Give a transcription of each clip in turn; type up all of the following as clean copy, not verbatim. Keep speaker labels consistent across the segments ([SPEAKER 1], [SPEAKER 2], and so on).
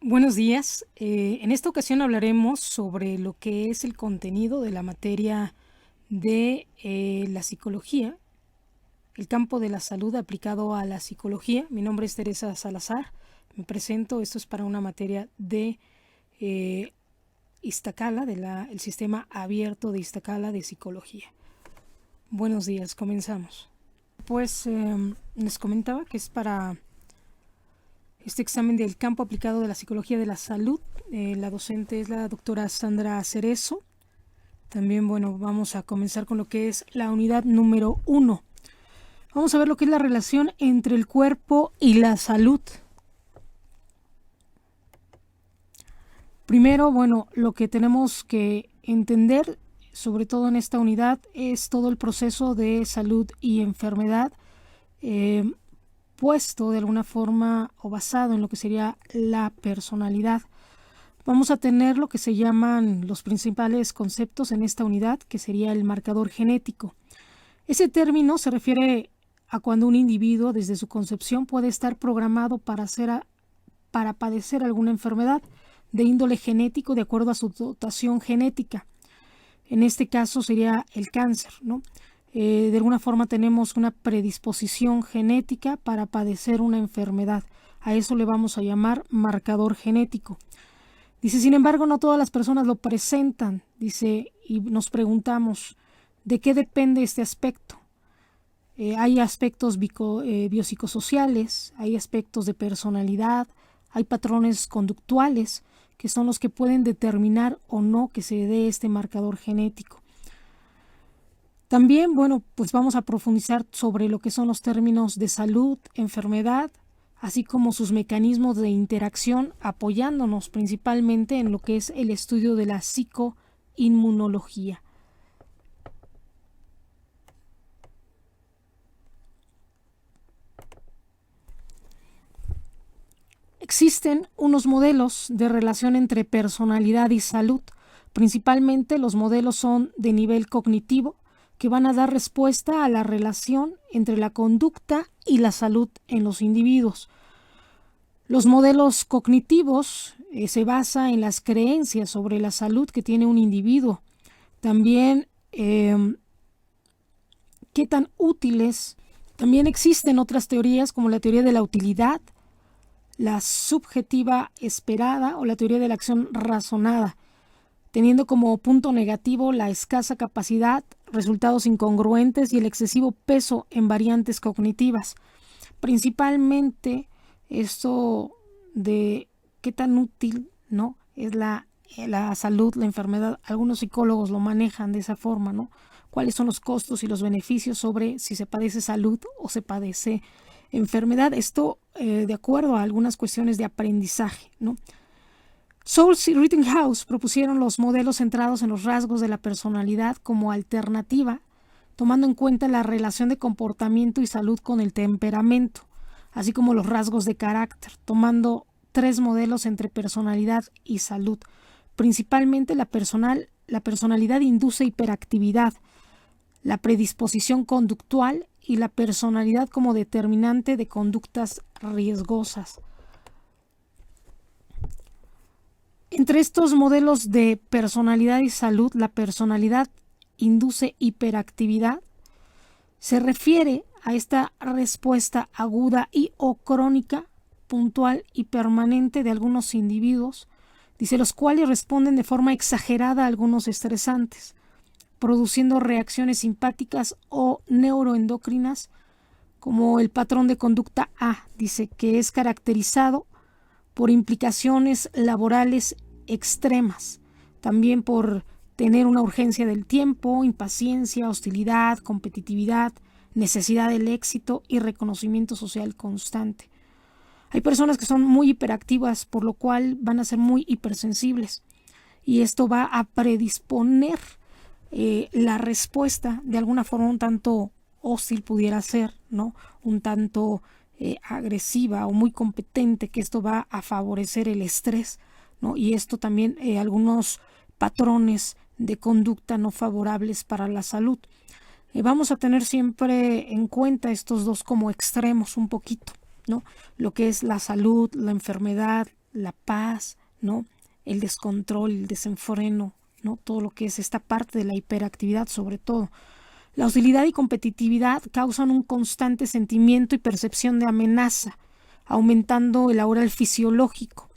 [SPEAKER 1] Buenos días. En esta ocasión hablaremos sobre lo que es el contenido de la materia de la psicología, el campo de la salud aplicado a la psicología. Mi nombre es Teresa Salazar. Me presento. Esto es para una materia de Iztacala, el sistema abierto de Iztacala de psicología. Buenos días. Comenzamos. Pues les comentaba que es para este examen del campo aplicado de la psicología de la salud. La docente es la doctora Sandra Cerezo. También, vamos a comenzar con lo que es la unidad número 1. Vamos a ver lo que es la relación entre el cuerpo y la salud. Primero, lo que tenemos que entender, sobre todo en esta unidad, es todo el proceso de salud y enfermedad, puesto de alguna forma o basado en lo que sería la personalidad. Vamos a tener lo que se llaman los principales conceptos en esta unidad, que sería el marcador genético. Ese término se refiere a cuando un individuo desde su concepción puede estar programado para padecer alguna enfermedad de índole genético de acuerdo a su dotación genética. En este caso sería el cáncer, ¿no? De alguna forma tenemos una predisposición genética para padecer una enfermedad. A eso le vamos a llamar marcador genético. Dice, sin embargo, no todas las personas lo presentan. Dice, y nos preguntamos, ¿de qué depende este aspecto? Hay aspectos biopsicosociales, hay aspectos de personalidad, hay patrones conductuales que son los que pueden determinar o no que se dé este marcador genético. También, pues vamos a profundizar sobre lo que son los términos de salud, enfermedad, así como sus mecanismos de interacción, apoyándonos principalmente en lo que es el estudio de la psicoinmunología. Existen unos modelos de relación entre personalidad y salud. Principalmente los modelos son de nivel cognitivo, que van a dar respuesta a la relación entre la conducta y la salud en los individuos. Los modelos cognitivos se basan en las creencias sobre la salud que tiene un individuo. También qué tan útiles. También existen otras teorías como la teoría de la utilidad, la subjetiva esperada o la teoría de la acción razonada, teniendo como punto negativo la escasa capacidad, resultados incongruentes y el excesivo peso en variantes cognitivas. Principalmente esto de qué tan útil, ¿no?, es la salud, la enfermedad. Algunos psicólogos lo manejan de esa forma, ¿no? ¿Cuáles son los costos y los beneficios sobre si se padece salud o se padece enfermedad? Esto de acuerdo a algunas cuestiones de aprendizaje, ¿no? Souls y Rittenhouse propusieron los modelos centrados en los rasgos de la personalidad como alternativa, tomando en cuenta la relación de comportamiento y salud con el temperamento, así como los rasgos de carácter, tomando 3 modelos entre personalidad y salud. Principalmente la personalidad induce hiperactividad, la predisposición conductual y la personalidad como determinante de conductas riesgosas. Entre estos modelos de personalidad y salud, la personalidad induce hiperactividad. Se refiere a esta respuesta aguda y o crónica, puntual y permanente de algunos individuos, dice, los cuales responden de forma exagerada a algunos estresantes, produciendo reacciones simpáticas o neuroendocrinas, como el patrón de conducta A, dice, que es caracterizado por implicaciones laborales extremas, también por tener una urgencia del tiempo, impaciencia, hostilidad, competitividad, necesidad del éxito y reconocimiento social constante. Hay personas que son muy hiperactivas, por lo cual van a ser muy hipersensibles, y esto va a predisponer la respuesta de alguna forma un tanto hostil pudiera ser, ¿no? Un tanto agresiva o muy competente, que esto va a favorecer el estrés, ¿no? Y esto también algunos patrones de conducta no favorables para la salud. Vamos a tener siempre en cuenta estos dos como extremos un poquito, ¿no? Lo que es la salud, la enfermedad, la paz, ¿no? El descontrol, el desenfreno, ¿no? Todo lo que es esta parte de la hiperactividad sobre todo. La hostilidad y competitividad causan un constante sentimiento y percepción de amenaza, aumentando el aural fisiológico.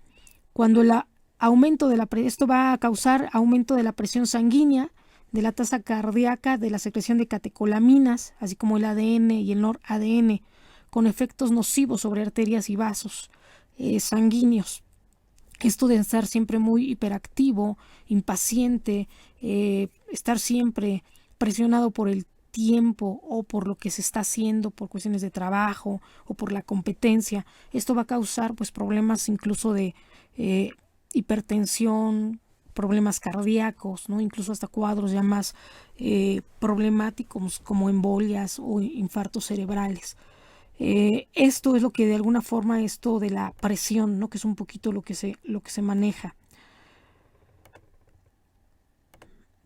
[SPEAKER 1] Cuando esto va a causar aumento de la presión sanguínea, de la tasa cardíaca, de la secreción de catecolaminas, así como el ADN y el NOR-ADN, con efectos nocivos sobre arterias y vasos sanguíneos. Esto de estar siempre muy hiperactivo, impaciente, estar siempre presionado por el tiempo o por lo que se está haciendo, por cuestiones de trabajo o por la competencia, esto va a causar pues problemas incluso de hipertensión, problemas cardíacos, ¿no? Incluso hasta cuadros ya más problemáticos como embolias o infartos cerebrales. Esto es lo que de alguna forma esto de la presión, ¿no? Que es un poquito lo que se maneja.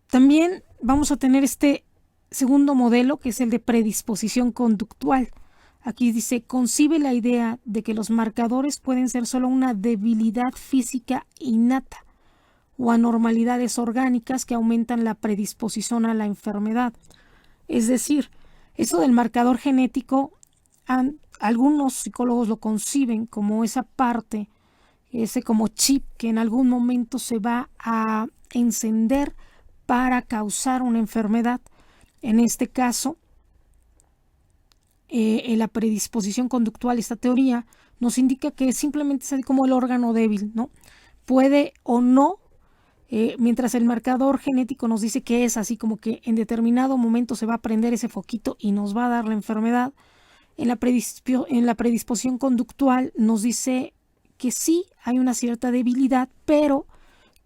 [SPEAKER 1] También vamos a tener este segundo modelo, que es el de predisposición conductual. Aquí dice, concibe la idea de que los marcadores pueden ser solo una debilidad física innata o anormalidades orgánicas que aumentan la predisposición a la enfermedad. Es decir, eso del marcador genético, algunos psicólogos lo conciben como esa parte, ese como chip que en algún momento se va a encender para causar una enfermedad. En este caso, en la predisposición conductual, esta teoría nos indica que simplemente es como el órgano débil, ¿no? Puede o no, mientras el marcador genético nos dice que es así como que en determinado momento se va a prender ese foquito y nos va a dar la enfermedad. En la predisposición conductual nos dice que sí hay una cierta debilidad, pero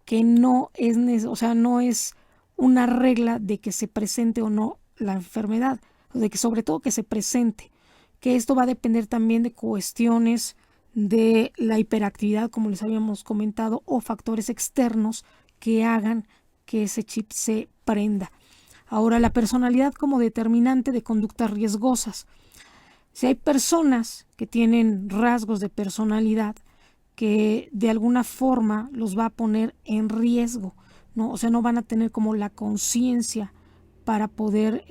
[SPEAKER 1] que no es una regla de que se presente o no la enfermedad, o de que sobre todo que se presente, que esto va a depender también de cuestiones de la hiperactividad, como les habíamos comentado, o factores externos que hagan que ese chip se prenda. Ahora, la personalidad como determinante de conductas riesgosas. Si hay personas que tienen rasgos de personalidad que de alguna forma los va a poner en riesgo, ¿no? O sea, no van a tener como la conciencia para poder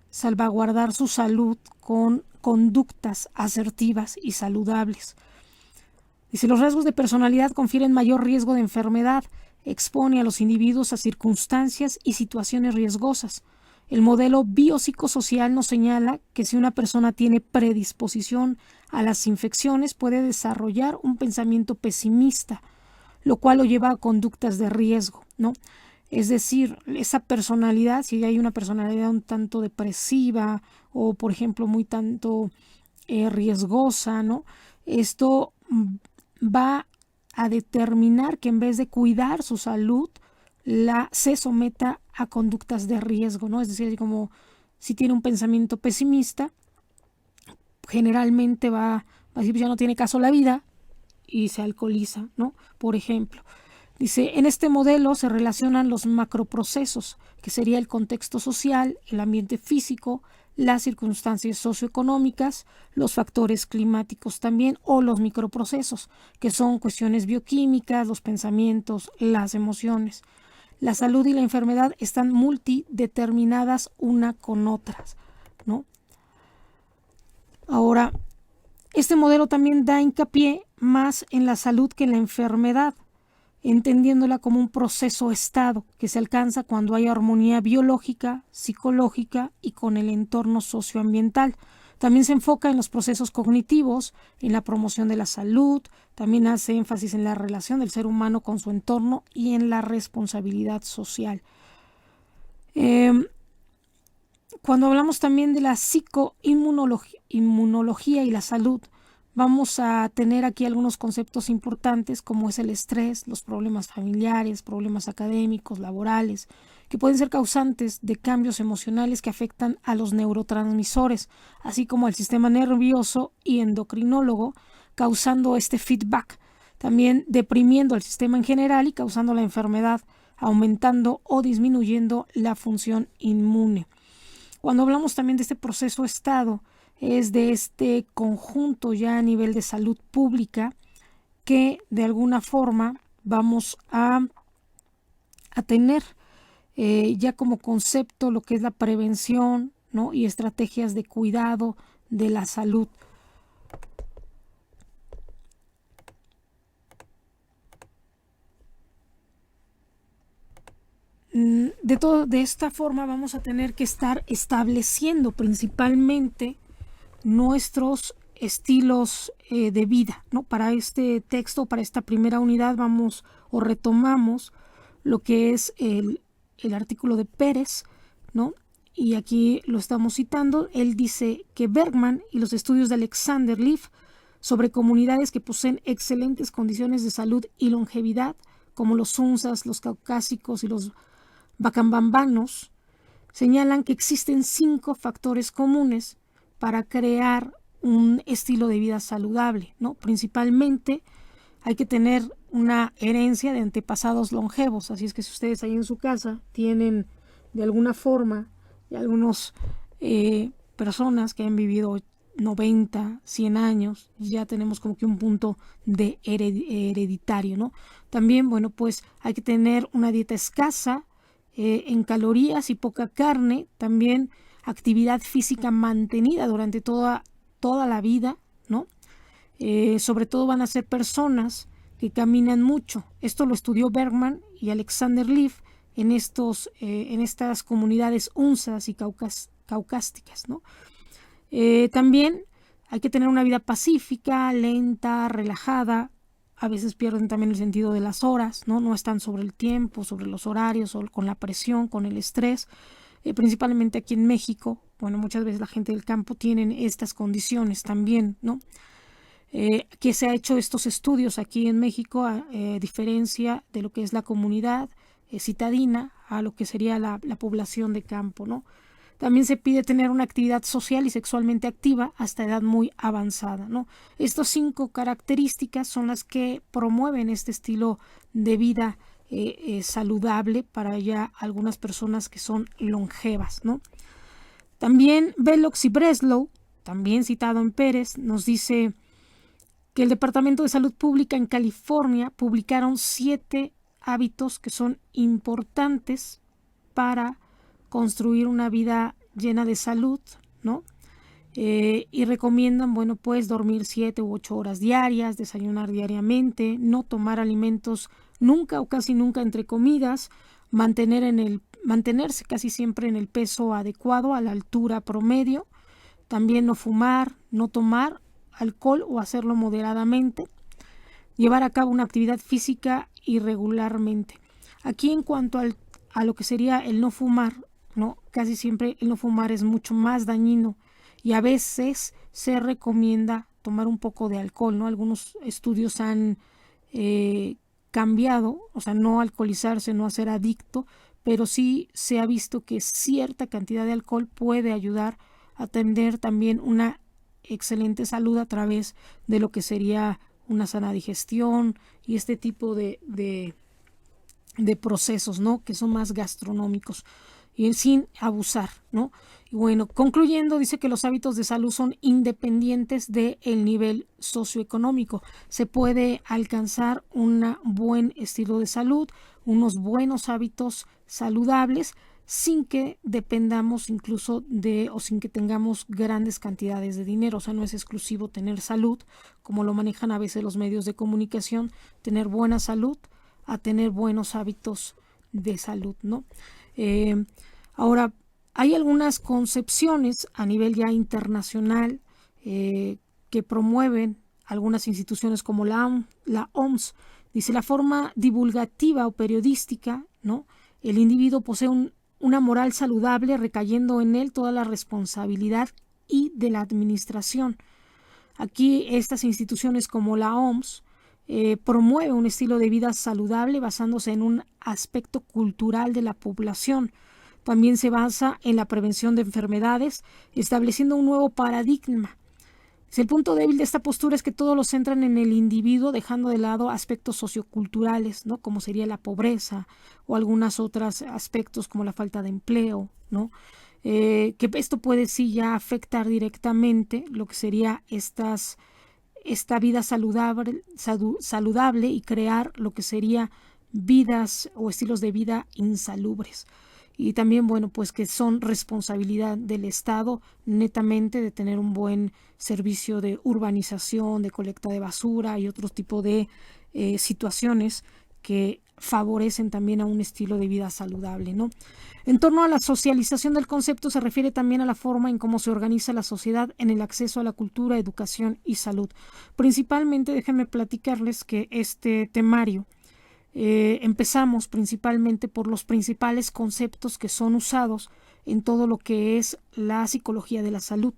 [SPEAKER 1] salvaguardar su salud con conductas asertivas y saludables. Dice, los rasgos de personalidad confieren mayor riesgo de enfermedad, expone a los individuos a circunstancias y situaciones riesgosas. El modelo biopsicosocial nos señala que si una persona tiene predisposición a las infecciones, puede desarrollar un pensamiento pesimista, lo cual lo lleva a conductas de riesgo, ¿no? Es decir, esa personalidad, si hay una personalidad un tanto depresiva o, por ejemplo, muy tanto riesgosa, ¿no? Esto va a determinar que en vez de cuidar su salud, se someta a conductas de riesgo, ¿no? Es decir, como si tiene un pensamiento pesimista, generalmente va a decir, ya no tiene caso la vida y se alcoholiza, ¿no? Por ejemplo. Dice, en este modelo se relacionan los macroprocesos, que sería el contexto social, el ambiente físico, las circunstancias socioeconómicas, los factores climáticos también, o los microprocesos, que son cuestiones bioquímicas, los pensamientos, las emociones. La salud y la enfermedad están multideterminadas una con otras, ¿no? Ahora, este modelo también da hincapié más en la salud que en la enfermedad, entendiéndola como un proceso estado que se alcanza cuando hay armonía biológica, psicológica y con el entorno socioambiental. También se enfoca en los procesos cognitivos, en la promoción de la salud, también hace énfasis en la relación del ser humano con su entorno y en la responsabilidad social. Cuando hablamos también de la psicoinmunología y la salud, vamos a tener aquí algunos conceptos importantes como es el estrés, los problemas familiares, problemas académicos, laborales, que pueden ser causantes de cambios emocionales que afectan a los neurotransmisores, así como al sistema nervioso y endocrinólogo, causando este feedback, también deprimiendo al sistema en general y causando la enfermedad, aumentando o disminuyendo la función inmune. Cuando hablamos también de este proceso estado, es de este conjunto ya a nivel de salud pública que de alguna forma vamos a tener ya como concepto lo que es la prevención, ¿no? Y estrategias de cuidado de la salud. De esta forma vamos a tener que estar estableciendo principalmente nuestros estilos de vida, ¿no? Para este texto, para esta primera unidad, vamos o retomamos lo que es el artículo de Pérez, ¿no? Y aquí lo estamos citando. Él dice que Bergman y los estudios de Alexander Leaf sobre comunidades que poseen excelentes condiciones de salud y longevidad, como los Hunsas, los caucásicos y los bacambambanos, señalan que existen 5 factores comunes para crear un estilo de vida saludable, ¿no? Principalmente hay que tener una herencia de antepasados longevos, así es que si ustedes ahí en su casa tienen de alguna forma algunos personas que han vivido 90, 100 años, ya tenemos como que un punto de hereditario, ¿no? También, bueno, pues hay que tener una dieta escasa en calorías y poca carne, también actividad física mantenida durante toda la vida, ¿no? Sobre todo van a ser personas que caminan mucho. Esto lo estudió Bergman y Alexander Leaf en estas comunidades unsas y caucásticas, ¿no? También hay que tener una vida pacífica, lenta, relajada. A veces pierden también el sentido de las horas, ¿no? No están sobre el tiempo, sobre los horarios, o con la presión, con el estrés. Principalmente aquí en México, bueno, muchas veces la gente del campo tienen estas condiciones también, ¿no? Que se ha hecho estos estudios aquí en México a diferencia de lo que es la comunidad citadina a lo que sería la población de campo, ¿no? También se pide tener una actividad social y sexualmente activa hasta edad muy avanzada, ¿no? Estas 5 características son las que promueven este estilo de vida saludable para ya algunas personas que son longevas, ¿no? También Bellows y Breslow, también citado en Pérez, nos dice que el Departamento de Salud Pública en California publicaron 7 hábitos que son importantes para construir una vida llena de salud, ¿no? Y recomiendan, bueno, pues dormir 7 u 8 horas diarias, desayunar diariamente, no tomar alimentos nunca o casi nunca entre comidas, mantenerse casi siempre en el peso adecuado, a la altura promedio, también no fumar, no tomar alcohol o hacerlo moderadamente, llevar a cabo una actividad física irregularmente. Aquí en cuanto a lo que sería el no fumar, ¿no? Casi siempre el no fumar es mucho más dañino y a veces se recomienda tomar un poco de alcohol, ¿no? Algunos estudios han cambiado, o sea, no alcoholizarse, no ser adicto, pero sí se ha visto que cierta cantidad de alcohol puede ayudar a tener también una excelente salud a través de lo que sería una sana digestión y este tipo de procesos, ¿no? Que son más gastronómicos y sin abusar, ¿no? Y bueno, concluyendo, dice que los hábitos de salud son independientes del nivel socioeconómico. Se puede alcanzar un buen estilo de salud, unos buenos hábitos saludables, sin que dependamos incluso o sin que tengamos grandes cantidades de dinero. O sea, no es exclusivo tener salud, como lo manejan a veces los medios de comunicación, tener buena salud a tener buenos hábitos de salud, ¿no? Ahora, hay algunas concepciones a nivel ya internacional que promueven algunas instituciones como la OMS. Dice, la forma divulgativa o periodística, ¿no? El individuo posee una moral saludable, recayendo en él toda la responsabilidad y de la administración. Aquí estas instituciones como la OMS promueve un estilo de vida saludable basándose en un aspecto cultural de la población. También se basa en la prevención de enfermedades, estableciendo un nuevo paradigma. El punto débil de esta postura es que todos lo centran en el individuo, dejando de lado aspectos socioculturales, ¿no? Como sería la pobreza o algunos otros aspectos como la falta de empleo, ¿no? Que esto puede sí ya afectar directamente lo que sería estas esta vida saludable y crear lo que sería vidas o estilos de vida insalubres. Y también, bueno, pues que son responsabilidad del Estado netamente de tener un buen servicio de urbanización, de colecta de basura y otro tipo de situaciones que favorecen también a un estilo de vida saludable, ¿no? En torno a la socialización del concepto se refiere también a la forma en cómo se organiza la sociedad en el acceso a la cultura, educación y salud. Principalmente, déjenme platicarles que este temario empezamos principalmente por los principales conceptos que son usados en todo lo que es la psicología de la salud.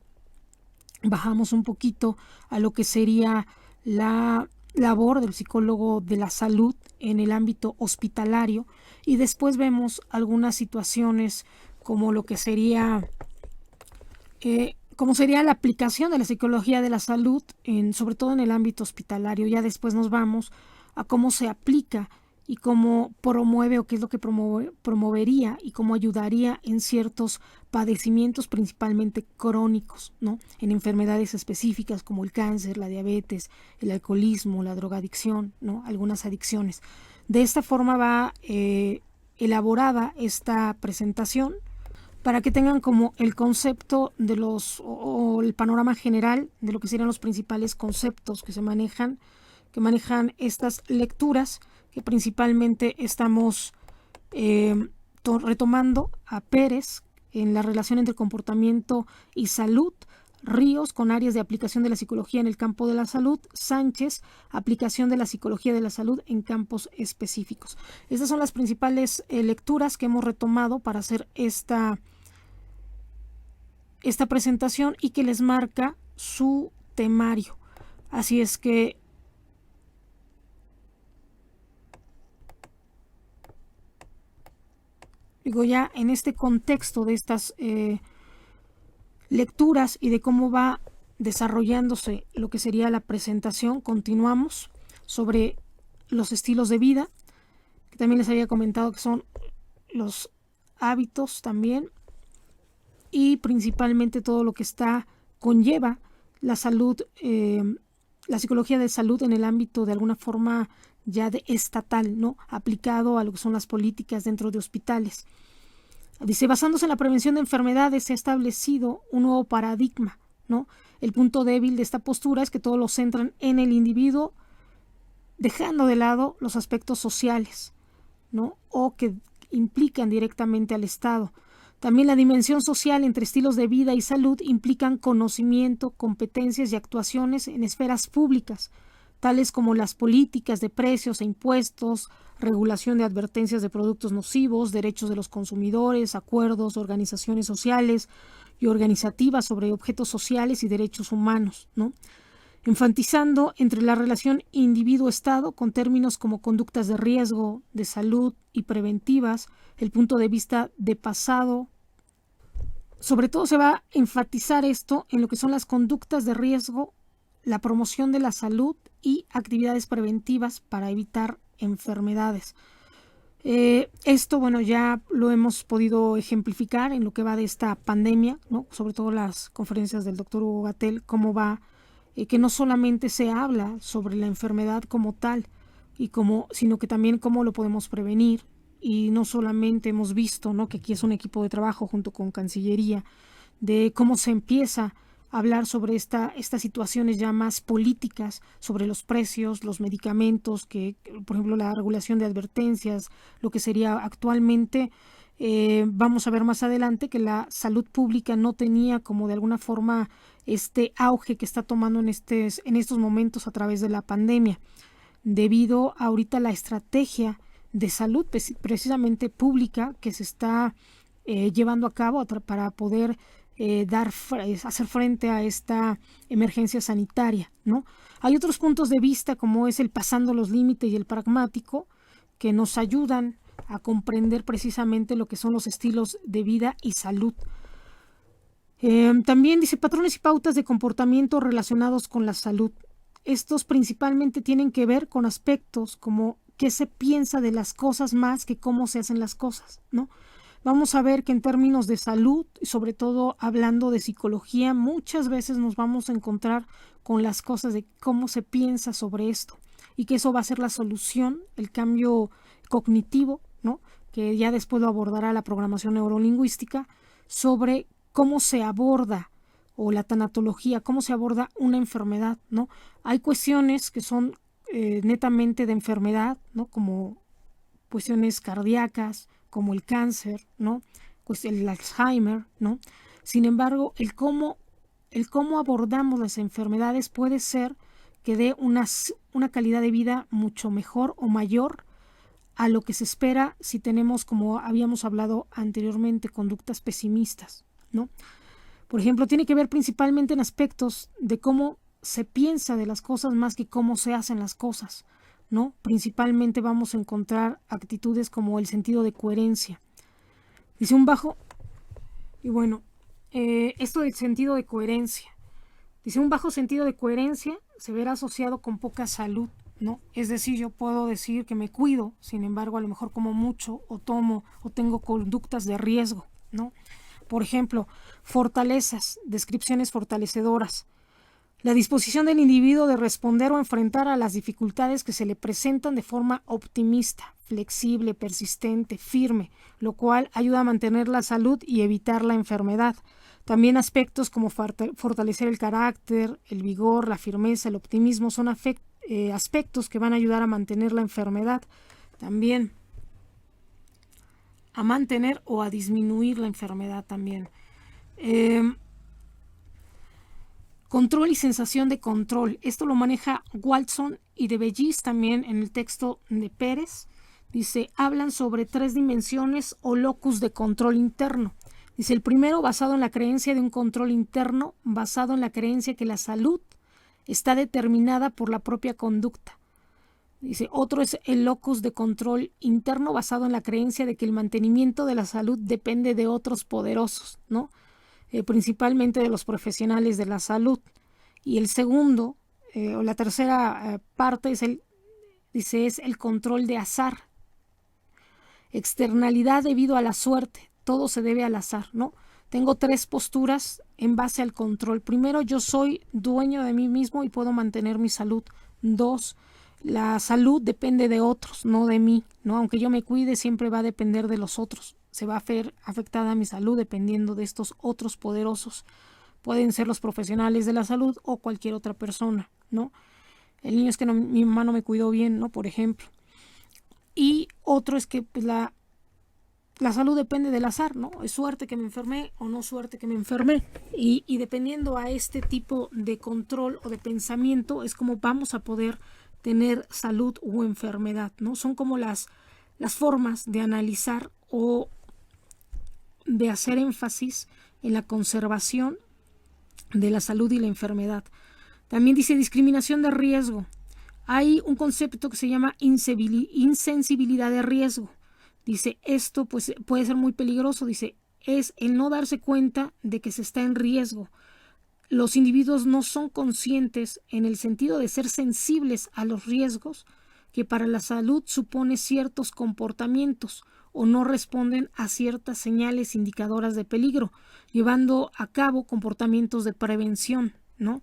[SPEAKER 1] Bajamos un poquito a lo que sería la labor del psicólogo de la salud en el ámbito hospitalario y después vemos algunas situaciones como lo que sería la aplicación de la psicología de la salud sobre todo en el ámbito hospitalario. Ya después nos vamos a cómo se aplica y cómo promueve o qué es lo que promovería y cómo ayudaría en ciertos padecimientos principalmente crónicos, ¿no? En enfermedades específicas como el cáncer, la diabetes, el alcoholismo, la drogadicción, ¿no? Algunas adicciones. De esta forma va elaborada esta presentación para que tengan como el concepto de o el panorama general de lo que serían los principales conceptos que manejan estas lecturas, que principalmente estamos retomando a Pérez en la relación entre comportamiento y salud, Ríos con áreas de aplicación de la psicología en el campo de la salud, Sánchez, aplicación de la psicología de la salud en campos específicos. Estas son las principales lecturas que hemos retomado para hacer esta presentación y que les marca su temario. Así es que ya en este contexto de estas lecturas y de cómo va desarrollándose lo que sería la presentación, continuamos sobre los estilos de vida, que también les había comentado que son los hábitos también, y principalmente todo lo que conlleva la salud, la psicología de salud en el ámbito de alguna forma ya de estatal, ¿no? Aplicado a lo que son las políticas dentro de hospitales. Dice, basándose en la prevención de enfermedades se ha establecido un nuevo paradigma, ¿no? El punto débil de esta postura es que todos lo centran en el individuo, dejando de lado los aspectos sociales, ¿no? O que implican directamente al Estado. También la dimensión social entre estilos de vida y salud implican conocimiento, competencias y actuaciones en esferas públicas, tales como las políticas de precios e impuestos, regulación de advertencias de productos nocivos, derechos de los consumidores, acuerdos, organizaciones sociales y organizativas sobre objetos sociales y derechos humanos, ¿no? Enfatizando entre la relación individuo-estado con términos como conductas de riesgo, de salud y preventivas, el punto de vista de pasado. Sobre todo se va a enfatizar esto en lo que son las conductas de riesgo, la promoción de la salud y actividades preventivas para evitar enfermedades. Esto, bueno, ya lo hemos podido ejemplificar en lo que va de esta pandemia, ¿no? Sobre todo las conferencias del doctor Hugo Gatell, cómo va, que no solamente se habla sobre la enfermedad como tal, sino que también cómo lo podemos prevenir. Y no solamente hemos visto, ¿no?, que aquí es un equipo de trabajo junto con Cancillería, de cómo se empieza a hablar sobre estas situaciones ya más políticas, sobre los precios, los medicamentos, que por ejemplo la regulación de advertencias, lo que sería actualmente, vamos a ver más adelante que la salud pública no tenía como de alguna forma este auge que está tomando en estos momentos a través de la pandemia, debido a ahorita la estrategia de salud precisamente pública que se está llevando a cabo para poder hacer frente a esta emergencia sanitaria, ¿no? Hay otros puntos de vista como es el pasando los límites y el pragmático que nos ayudan a comprender precisamente lo que son los estilos de vida y salud. También dice patrones y pautas de comportamiento relacionados con la salud. Estos principalmente tienen que ver con aspectos como qué se piensa de las cosas más que cómo se hacen las cosas, ¿no? Vamos a ver que en términos de salud, y sobre todo hablando de psicología, muchas veces nos vamos a encontrar con las cosas de cómo se piensa sobre esto y que eso va a ser la solución, el cambio cognitivo, ¿no? Que ya después lo abordará la programación neurolingüística, sobre cómo se aborda o la tanatología, cómo se aborda una enfermedad, ¿no? Hay cuestiones que son netamente de enfermedad, ¿no? Como cuestiones cardíacas, como el cáncer, ¿no? Pues el Alzheimer, ¿no? Sin embargo, el cómo abordamos las enfermedades puede ser que dé una calidad de vida mucho mejor o mayor a lo que se espera si tenemos, como habíamos hablado anteriormente, conductas pesimistas, ¿no? Por ejemplo, tiene que ver principalmente en aspectos de cómo se piensa de las cosas más que cómo se hacen las cosas, ¿no? Principalmente vamos a encontrar actitudes como el sentido de coherencia. Dice un bajo, y bueno, esto del sentido de coherencia. Dice un bajo sentido de coherencia se verá asociado con poca salud, ¿no? Es decir, yo puedo decir que me cuido, sin embargo, a lo mejor como mucho o tomo o tengo conductas de riesgo, ¿no? Por ejemplo, fortalezas, descripciones fortalecedoras. La disposición del individuo de responder o enfrentar a las dificultades que se le presentan de forma optimista, flexible, persistente, firme, lo cual ayuda a mantener la salud y evitar la enfermedad. También aspectos como fortalecer el carácter, el vigor, la firmeza, el optimismo son aspectos que van a ayudar a mantener la enfermedad. También a mantener o a disminuir la enfermedad también. Control y sensación de control. Esto lo maneja Watson y de Bellis también en el texto de Pérez. Dice, hablan sobre 3 dimensiones o locus de control interno. Dice, el primero basado en la creencia de un control interno, basado en la creencia que la salud está determinada por la propia conducta. Dice, otro es el locus de control interno basado en la creencia de que el mantenimiento de la salud depende de otros poderosos, ¿no? Principalmente de los profesionales de la salud. Y el segundo, o la tercera parte es el control de azar. Externalidad debido a la suerte. Todo se debe al azar, ¿no? Tengo 3 posturas en base al control. Primero, yo soy dueño de mí mismo y puedo mantener mi salud. 2, la salud depende de otros, no de mí, ¿no? Aunque yo me cuide, siempre va a depender de los otros. Se va a ver afectada mi salud dependiendo de estos otros poderosos. Pueden ser los profesionales de la salud o cualquier otra persona, ¿no? El niño es que mi mamá no me cuidó bien, ¿no? Por ejemplo. Y otro es que pues, la salud depende del azar, ¿no? Es suerte que me enfermé o no suerte que me enfermé. Y dependiendo a este tipo de control o de pensamiento es como vamos a poder tener salud o enfermedad, ¿no? Son como las formas de analizar o de hacer énfasis en la conservación de la salud y la enfermedad. También dice discriminación de riesgo. Hay un concepto que se llama insensibilidad de riesgo. Dice, esto pues, puede ser muy peligroso. Dice, es el no darse cuenta de que se está en riesgo. Los individuos no son conscientes en el sentido de ser sensibles a los riesgos que para la salud supone ciertos comportamientos o no responden a ciertas señales indicadoras de peligro, llevando a cabo comportamientos de prevención, ¿no?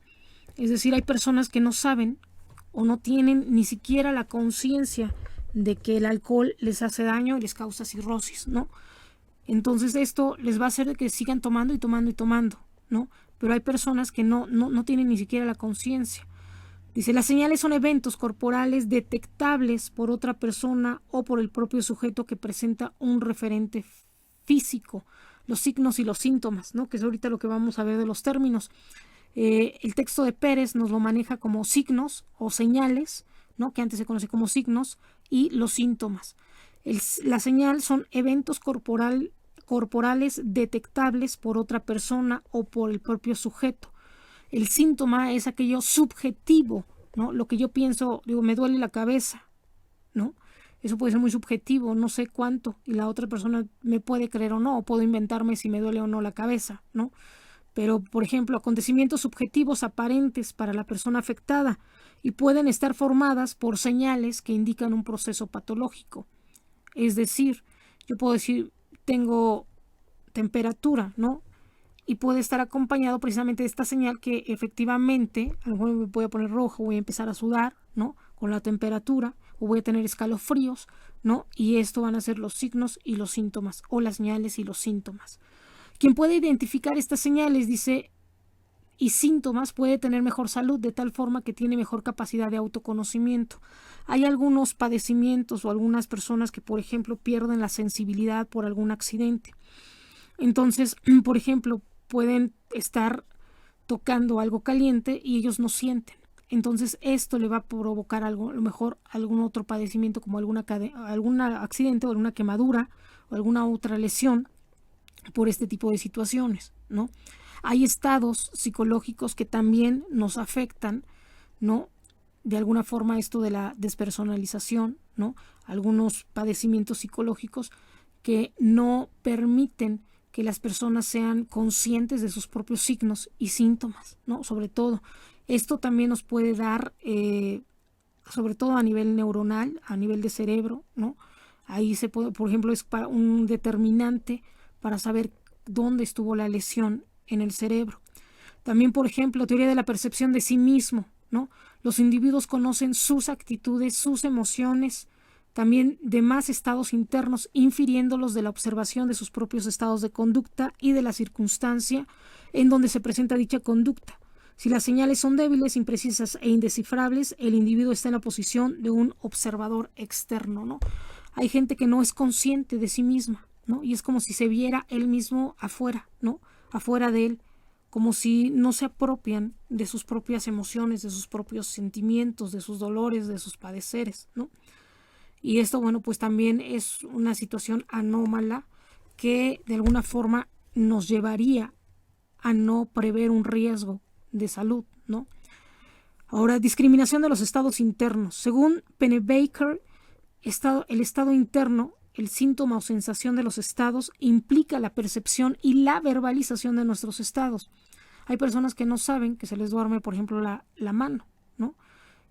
[SPEAKER 1] Es decir, hay personas que no saben o no tienen ni siquiera la conciencia de que el alcohol les hace daño y les causa cirrosis, ¿no? Entonces esto les va a hacer que sigan tomando y tomando y tomando, ¿no? Pero hay personas que no tienen ni siquiera la conciencia. Dice, las señales son eventos corporales detectables por otra persona o por el propio sujeto que presenta un referente físico, los signos y los síntomas, ¿no? Que es ahorita lo que vamos a ver de los términos. El texto de Pérez nos lo maneja como signos o señales, ¿no? Que antes se conoce como signos, y los síntomas. La señal son eventos corporales detectables por otra persona o por el propio sujeto. El síntoma es aquello subjetivo, ¿no? Lo que yo pienso, digo, me duele la cabeza, ¿no? Eso puede ser muy subjetivo, no sé cuánto, y la otra persona me puede creer o no, o puedo inventarme si me duele o no la cabeza, ¿no? Pero, por ejemplo, acontecimientos subjetivos aparentes para la persona afectada y pueden estar formadas por señales que indican un proceso patológico. Es decir, yo puedo decir, tengo temperatura, ¿no? Y puede estar acompañado precisamente de esta señal que efectivamente, a lo mejor me voy a poner rojo, voy a empezar a sudar, ¿no? Con la temperatura, o voy a tener escalofríos, ¿no? Y esto van a ser los signos y los síntomas, o las señales y los síntomas. Quien puede identificar estas señales, dice, y síntomas puede tener mejor salud, de tal forma que tiene mejor capacidad de autoconocimiento. Hay algunos padecimientos o algunas personas que, por ejemplo, pierden la sensibilidad por algún accidente. Entonces, por ejemplo, pueden estar tocando algo caliente y ellos no sienten. Entonces esto le va a provocar algo, a lo mejor algún otro padecimiento como algún accidente o alguna quemadura o alguna otra lesión por este tipo de situaciones, ¿no? Hay estados psicológicos que también nos afectan, ¿no? De alguna forma esto de la despersonalización, ¿no? Algunos padecimientos psicológicos que no permiten que las personas sean conscientes de sus propios signos y síntomas, ¿no? Sobre todo, esto también nos puede dar, sobre todo a nivel neuronal, a nivel de cerebro, ¿no? Ahí se puede, por ejemplo, es un determinante para saber dónde estuvo la lesión en el cerebro. También, por ejemplo, teoría de la percepción de sí mismo, ¿no? Los individuos conocen sus actitudes, sus emociones, también demás estados internos, infiriéndolos de la observación de sus propios estados de conducta y de la circunstancia en donde se presenta dicha conducta. Si las señales son débiles, imprecisas e indescifrables, el individuo está en la posición de un observador externo, ¿no? Hay gente que no es consciente de sí misma, ¿no? Y es como si se viera él mismo afuera, ¿no? Afuera de él, como si no se apropian de sus propias emociones, de sus propios sentimientos, de sus dolores, de sus padeceres, ¿no? Y esto, bueno, pues también es una situación anómala que de alguna forma nos llevaría a no prever un riesgo de salud, ¿no? Ahora, discriminación de los estados internos. Según Pennebaker, el estado interno, el síntoma o sensación de los estados, implica la percepción y la verbalización de nuestros estados. Hay personas que no saben que se les duerme, por ejemplo, la mano, ¿no?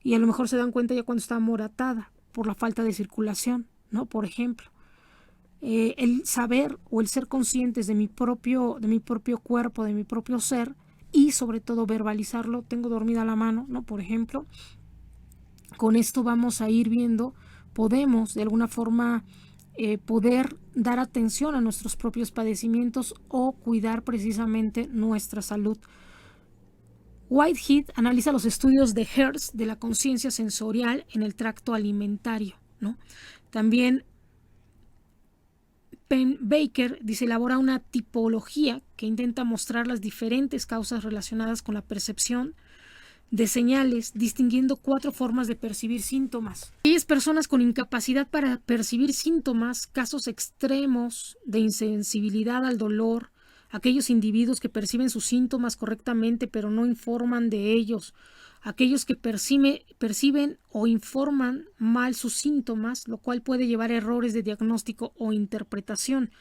[SPEAKER 1] Y a lo mejor se dan cuenta ya cuando está amoratada por la falta de circulación, ¿no? Por ejemplo, el saber o el ser conscientes de mi propio cuerpo, de mi propio ser, y sobre todo verbalizarlo. Tengo dormida la mano, ¿no? Por ejemplo, con esto vamos a ir viendo, podemos de alguna forma poder dar atención a nuestros propios padecimientos o cuidar precisamente nuestra salud. Whitehead analiza los estudios de Hertz de la conciencia sensorial en el tracto alimentario, ¿no? También Pennebaker dice, elabora una tipología que intenta mostrar las diferentes causas relacionadas con la percepción de señales, distinguiendo 4 formas de percibir síntomas. Aquellas personas con incapacidad para percibir síntomas, casos extremos de insensibilidad al dolor, aquellos individuos que perciben sus síntomas correctamente pero no informan de ellos, aquellos que perciben o informan mal sus síntomas, lo cual puede llevar a errores de diagnóstico o interpretación.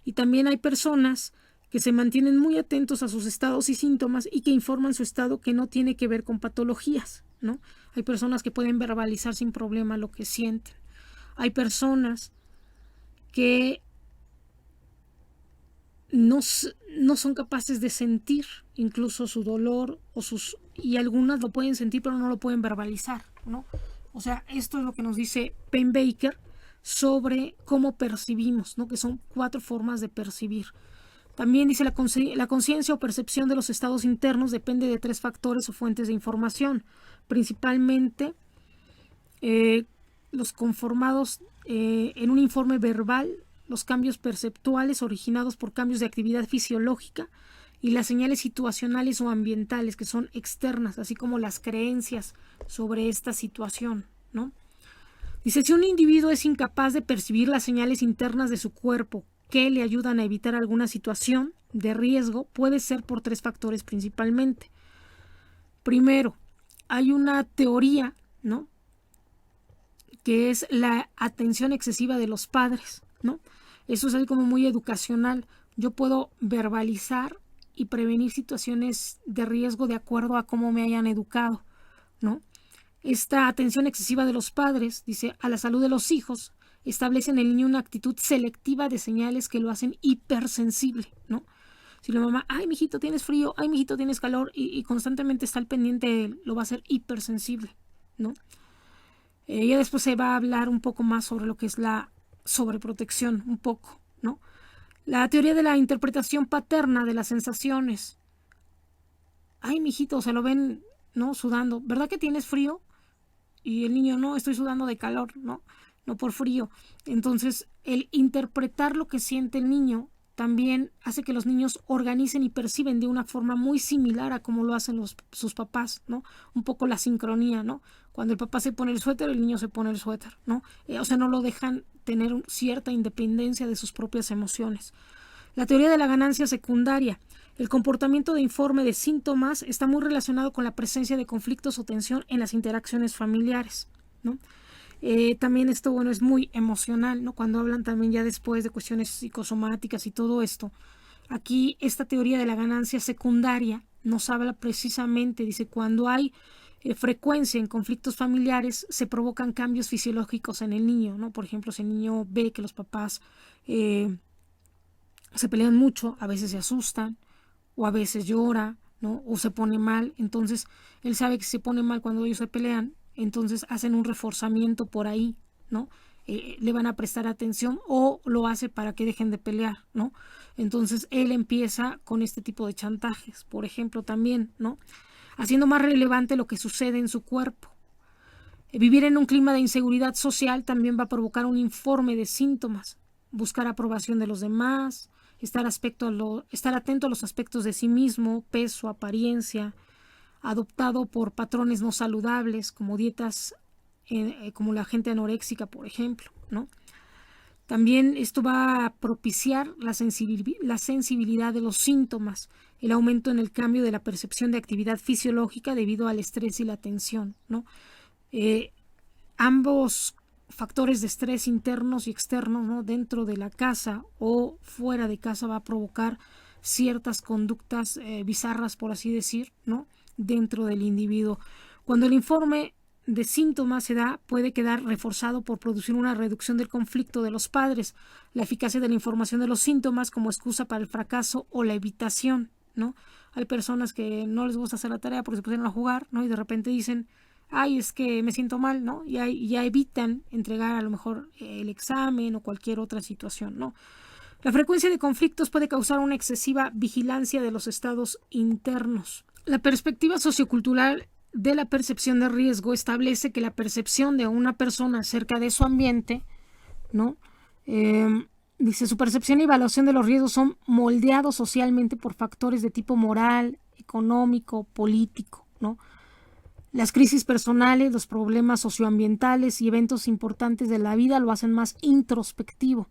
[SPEAKER 1] Y también hay personas que se mantienen muy atentos a sus estados y síntomas y que informan su estado que no tiene que ver con patologías, ¿no? Hay personas que pueden verbalizar sin problema lo que sienten. Hay personas que no son capaces de sentir incluso su dolor y algunas lo pueden sentir pero no lo pueden verbalizar, ¿no? O sea, esto es lo que nos dice Pennebaker sobre cómo percibimos, ¿no? Que son 4 formas de percibir. También dice la conciencia o percepción de los estados internos depende de 3 factores o fuentes de información, principalmente los conformados en un informe verbal, los cambios perceptuales originados por cambios de actividad fisiológica y las señales situacionales o ambientales que son externas, así como las creencias sobre esta situación, ¿no? Dice, si un individuo es incapaz de percibir las señales internas de su cuerpo que le ayudan a evitar alguna situación de riesgo, puede ser por 3 factores principalmente. Primero, hay una teoría, ¿no?, que es la atención excesiva de los padres, ¿no? Eso es algo como muy educacional. Yo puedo verbalizar y prevenir situaciones de riesgo de acuerdo a cómo me hayan educado, ¿no? Esta atención excesiva de los padres, dice, a la salud de los hijos establece en el niño una actitud selectiva de señales que lo hacen hipersensible, ¿no? Si la mamá, ay, mijito, tienes frío, ay, mijito, tienes calor, y constantemente está al pendiente de él, lo va a hacer hipersensible, ¿no? Ya después se va a hablar un poco más sobre lo que es la sobreprotección, un poco, ¿no? La teoría de la interpretación paterna de las sensaciones. Ay, mijito, se lo ven, ¿no? Sudando. ¿Verdad que tienes frío? Y el niño, no, estoy sudando de calor, ¿no? No por frío. Entonces, el interpretar lo que siente el niño también hace que los niños organicen y perciben de una forma muy similar a como lo hacen sus papás, ¿no? Un poco la sincronía, ¿no? Cuando el papá se pone el suéter, el niño se pone el suéter, ¿no? O sea, no lo dejan tener cierta independencia de sus propias emociones. La teoría de la ganancia secundaria. El comportamiento de informe de síntomas está muy relacionado con la presencia de conflictos o tensión en las interacciones familiares, ¿no? También esto, bueno, es muy emocional, ¿no? Cuando hablan también ya después de cuestiones psicosomáticas y todo esto. Aquí esta teoría de la ganancia secundaria nos habla precisamente, dice, cuando hay frecuencia en conflictos familiares se provocan cambios fisiológicos en el niño, ¿no? Por ejemplo, si el niño ve que los papás se pelean mucho, a veces se asustan o a veces llora, ¿no? O se pone mal, entonces él sabe que se pone mal cuando ellos se pelean, entonces hacen un reforzamiento por ahí, ¿no? Le van a prestar atención o lo hace para que dejen de pelear, ¿no? Entonces él empieza con este tipo de chantajes, por ejemplo, también, ¿no? Haciendo más relevante lo que sucede en su cuerpo. Vivir en un clima de inseguridad social también va a provocar un informe de síntomas, buscar aprobación de los demás, estar atento a los aspectos de sí mismo, peso, apariencia, adoptado por patrones no saludables como dietas como la gente anoréxica, por ejemplo, ¿no? También esto va a propiciar la sensibilidad de los síntomas, el aumento en el cambio de la percepción de actividad fisiológica debido al estrés y la tensión, ¿no? Ambos factores de estrés internos y externos, ¿no? Dentro de la casa o fuera de casa va a provocar ciertas conductas bizarras, por así decir, ¿no? Dentro del individuo. Cuando el informe de síntomas se da, puede quedar reforzado por producir una reducción del conflicto de los padres, la eficacia de la información de los síntomas como excusa para el fracaso o la evitación, ¿no? Hay personas que no les gusta hacer la tarea porque se pusieron a jugar, ¿no? Y de repente dicen, ay, es que me siento mal, ¿no? Y ya evitan entregar a lo mejor el examen o cualquier otra situación, ¿no? La frecuencia de conflictos puede causar una excesiva vigilancia de los estados internos. La perspectiva sociocultural de la percepción de riesgo establece que la percepción de una persona acerca de su ambiente, ¿no? Dice, su percepción y evaluación de los riesgos son moldeados socialmente por factores de tipo moral, económico, político, ¿no? Las crisis personales, los problemas socioambientales y eventos importantes de la vida lo hacen más introspectivo.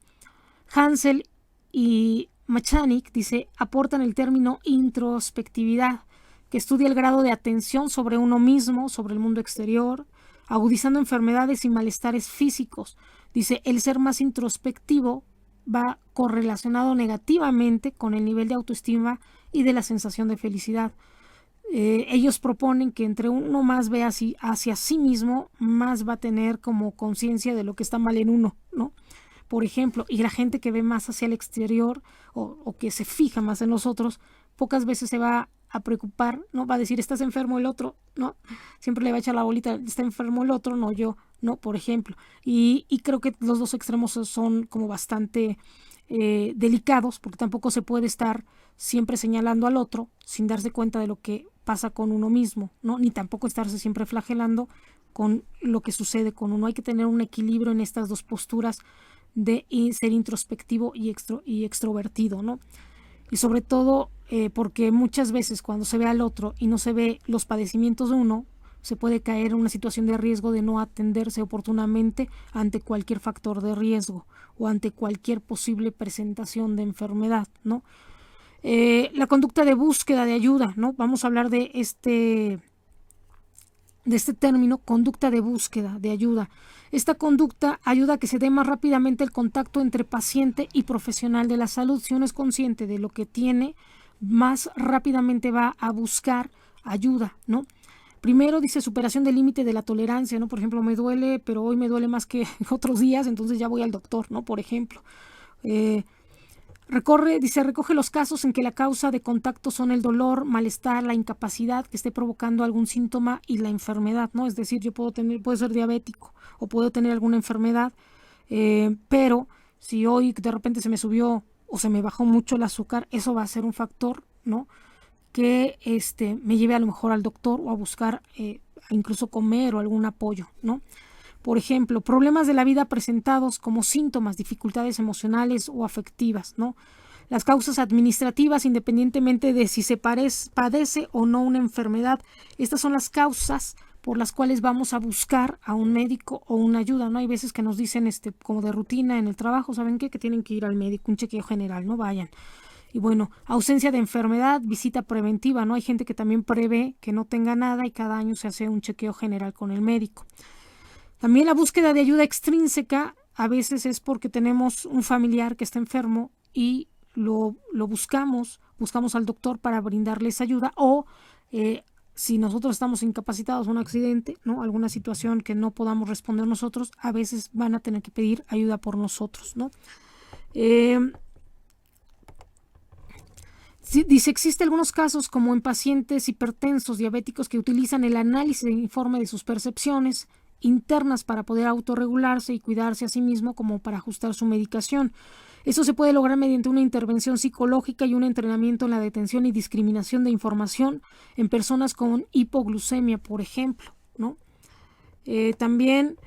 [SPEAKER 1] Hansel y Machanik, dice, aportan el término introspectividad, que estudia el grado de atención sobre uno mismo, sobre el mundo exterior, agudizando enfermedades y malestares físicos. Dice, el ser más introspectivo va correlacionado negativamente con el nivel de autoestima y de la sensación de felicidad. Ellos proponen que entre uno más ve hacia sí mismo, más va a tener como conciencia de lo que está mal en uno, ¿no? Por ejemplo, y la gente que ve más hacia el exterior o que se fija más en los otros, pocas veces se va a preocupar, ¿no? Va a decir, estás enfermo el otro, ¿no? Siempre le va a echar la bolita, está enfermo el otro, no yo, ¿no? Por ejemplo. Y creo que los dos extremos son como bastante delicados, porque tampoco se puede estar siempre señalando al otro sin darse cuenta de lo que pasa con uno mismo, ¿no? Ni tampoco estarse siempre flagelando con lo que sucede con uno. Hay que tener un equilibrio en estas dos posturas de ser introspectivo y extrovertido, ¿no? Y sobre todo porque muchas veces cuando se ve al otro y no se ve los padecimientos de uno, se puede caer en una situación de riesgo de no atenderse oportunamente ante cualquier factor de riesgo o ante cualquier posible presentación de enfermedad, ¿no? La conducta de búsqueda de ayuda, ¿no? Vamos a hablar de este término, conducta de búsqueda de ayuda. Esta conducta ayuda a que se dé más rápidamente el contacto entre paciente y profesional de la salud. Si uno es consciente de lo que tiene, más rápidamente va a buscar ayuda, ¿no? Primero dice superación del límite de la tolerancia, ¿no? Por ejemplo, me duele, pero hoy me duele más que otros días, entonces ya voy al doctor, ¿no? Por ejemplo. Recoge los casos en que la causa de contacto son el dolor, malestar, la incapacidad que esté provocando algún síntoma y la enfermedad, ¿no? Es decir, puedo ser diabético o puedo tener alguna enfermedad, pero si hoy de repente se me subió o se me bajó mucho el azúcar, eso va a ser un factor, ¿no? Que me lleve a lo mejor al doctor o a buscar incluso comer o algún apoyo, ¿no? Por ejemplo, problemas de la vida presentados como síntomas, dificultades emocionales o afectivas, ¿no? Las causas administrativas, independientemente de si se padece o no una enfermedad, estas son las causas por las cuales vamos a buscar a un médico o una ayuda, ¿no? Hay veces que nos dicen como de rutina en el trabajo, ¿saben qué? Que tienen que ir al médico, un chequeo general, no vayan. Y bueno, ausencia de enfermedad, visita preventiva, ¿no? Hay gente que también prevé que no tenga nada y cada año se hace un chequeo general con el médico. También la búsqueda de ayuda extrínseca a veces es porque tenemos un familiar que está enfermo y lo buscamos al doctor para brindarles ayuda o si nosotros estamos incapacitados, un accidente, ¿no? Alguna situación que no podamos responder nosotros, a veces van a tener que pedir ayuda por nosotros, ¿no? Dice, existen algunos casos como en pacientes hipertensos, diabéticos que utilizan el análisis de informe de sus percepciones internas para poder autorregularse y cuidarse a sí mismo como para ajustar su medicación. Eso se puede lograr mediante una intervención psicológica y un entrenamiento en la detención y discriminación de información en personas con hipoglucemia, por ejemplo, ¿no? También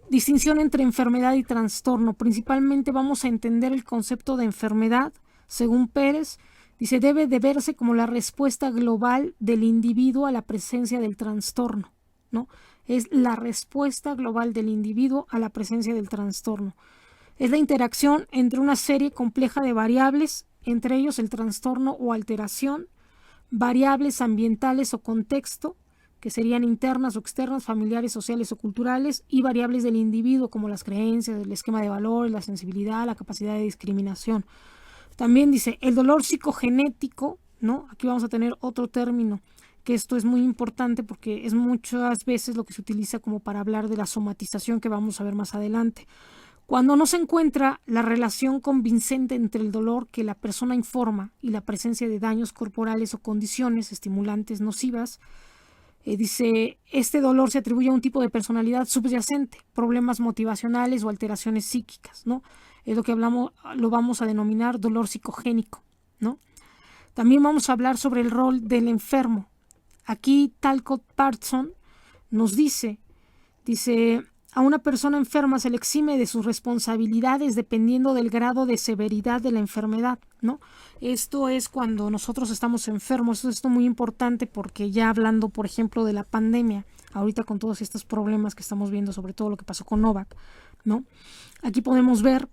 [SPEAKER 1] distinción entre enfermedad y trastorno. Principalmente vamos a entender el concepto de enfermedad, según Pérez. Dice, debe de verse como la respuesta global del individuo a la presencia del trastorno, ¿no? Es la respuesta global del individuo a la presencia del trastorno. Es la interacción entre una serie compleja de variables, entre ellos el trastorno o alteración, variables ambientales o contexto, que serían internas o externas, familiares, sociales o culturales, y variables del individuo como las creencias, el esquema de valores, la sensibilidad, la capacidad de discriminación. También dice el dolor psicogenético, ¿no? Aquí vamos a tener otro término, que esto es muy importante porque es muchas veces lo que se utiliza como para hablar de la somatización que vamos a ver más adelante. Cuando no se encuentra la relación convincente entre el dolor que la persona informa y la presencia de daños corporales o condiciones estimulantes nocivas, dice, este dolor se atribuye a un tipo de personalidad subyacente, problemas motivacionales o alteraciones psíquicas, ¿no? Es lo que lo vamos a denominar dolor psicogénico, ¿no? También vamos a hablar sobre el rol del enfermo. Aquí Talcott Parsons nos dice, a una persona enferma se le exime de sus responsabilidades dependiendo del grado de severidad de la enfermedad, ¿no? Esto es cuando nosotros estamos enfermos. Esto es muy importante porque ya hablando, por ejemplo, de la pandemia, ahorita con todos estos problemas que estamos viendo, sobre todo lo que pasó con Novak, ¿no? Aquí podemos ver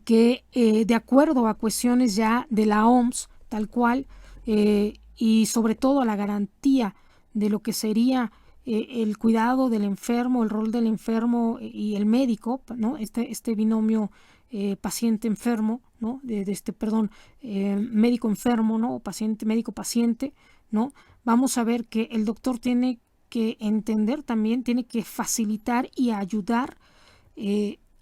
[SPEAKER 1] que de acuerdo a cuestiones ya de la OMS, tal cual, y sobre todo a la garantía de lo que sería el cuidado del enfermo, el rol del enfermo y el médico, ¿no? Este binomio paciente-enfermo, ¿no? Médico-enfermo, ¿no? O médico-paciente, ¿no? Vamos a ver que el doctor tiene que entender también, tiene que facilitar y ayudar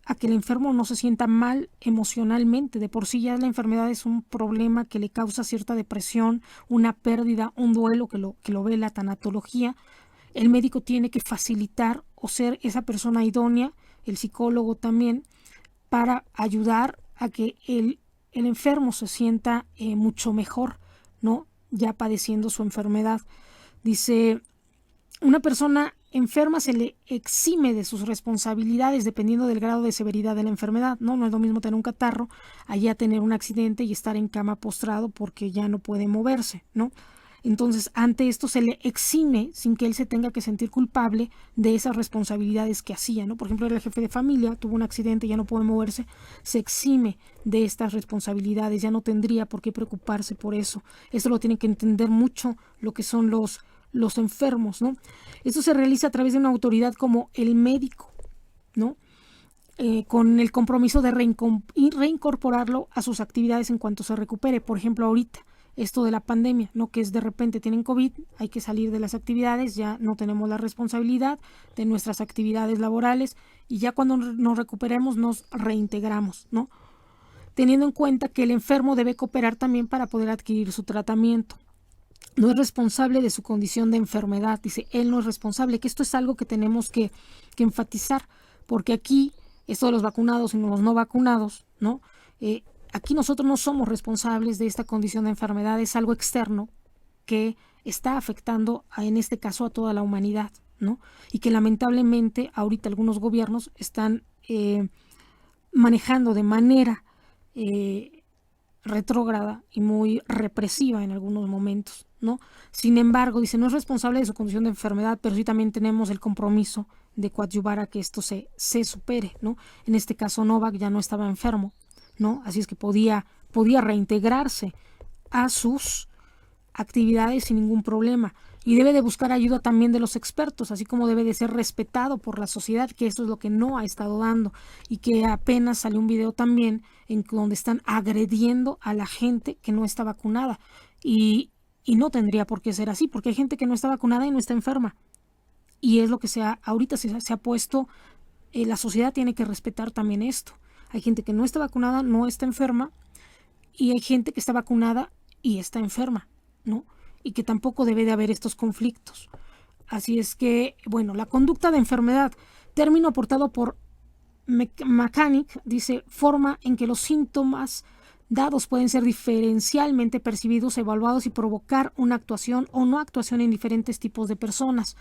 [SPEAKER 1] a que el enfermo no se sienta mal emocionalmente. De por sí ya la enfermedad es un problema que le causa cierta depresión, una pérdida, un duelo que lo ve la tanatología. El médico tiene que facilitar o ser esa persona idónea, el psicólogo también, para ayudar a que el enfermo se sienta mucho mejor, ¿no? Ya padeciendo su enfermedad. Dice, una persona enferma se le exime de sus responsabilidades dependiendo del grado de severidad de la enfermedad, ¿no? No es lo mismo tener un catarro, allá tener un accidente y estar en cama postrado porque ya no puede moverse, ¿no? Entonces, ante esto se le exime sin que él se tenga que sentir culpable de esas responsabilidades que hacía, ¿no? Por ejemplo, el jefe de familia tuvo un accidente, ya no puede moverse, se exime de estas responsabilidades, ya no tendría por qué preocuparse por eso. Eso lo tienen que entender mucho lo que son los enfermos, ¿no? Esto se realiza a través de una autoridad como el médico, ¿no? Con el compromiso de reincorporarlo a sus actividades en cuanto se recupere. Por ejemplo, ahorita esto de la pandemia, ¿no? Que es de repente tienen COVID, hay que salir de las actividades, ya no tenemos la responsabilidad de nuestras actividades laborales y ya cuando nos recuperemos nos reintegramos, ¿no? Teniendo en cuenta que el enfermo debe cooperar también para poder adquirir su tratamiento. No es responsable de su condición de enfermedad, dice, él no es responsable, que esto es algo que tenemos que enfatizar, porque aquí, esto de los vacunados y los no vacunados, ¿no? Aquí nosotros no somos responsables de esta condición de enfermedad, es algo externo que está afectando, en este caso, a toda la humanidad, ¿no? Y que lamentablemente ahorita algunos gobiernos están manejando de manera retrógrada y muy represiva en algunos momentos, ¿no? Sin embargo, dice, no es responsable de su condición de enfermedad, pero sí también tenemos el compromiso de coadyuvar a que esto se supere, ¿no? En este caso Novak ya no estaba enfermo, ¿no? Así es que podía reintegrarse a sus actividades sin ningún problema y debe de buscar ayuda también de los expertos, así como debe de ser respetado por la sociedad, que esto es lo que no ha estado dando y que apenas salió un video también en donde están agrediendo a la gente que no está vacunada y no tendría por qué ser así, porque hay gente que no está vacunada y no está enferma y es lo que ahorita se ha puesto, la sociedad tiene que respetar también esto. Hay gente que no está vacunada, no está enferma y hay gente que está vacunada y está enferma, ¿no? Y que tampoco debe de haber estos conflictos. Así es que, bueno, la conducta de enfermedad, término aportado por Mechanic, dice, forma en que los síntomas dados pueden ser diferencialmente percibidos, evaluados y provocar una actuación o no actuación en diferentes tipos de personas.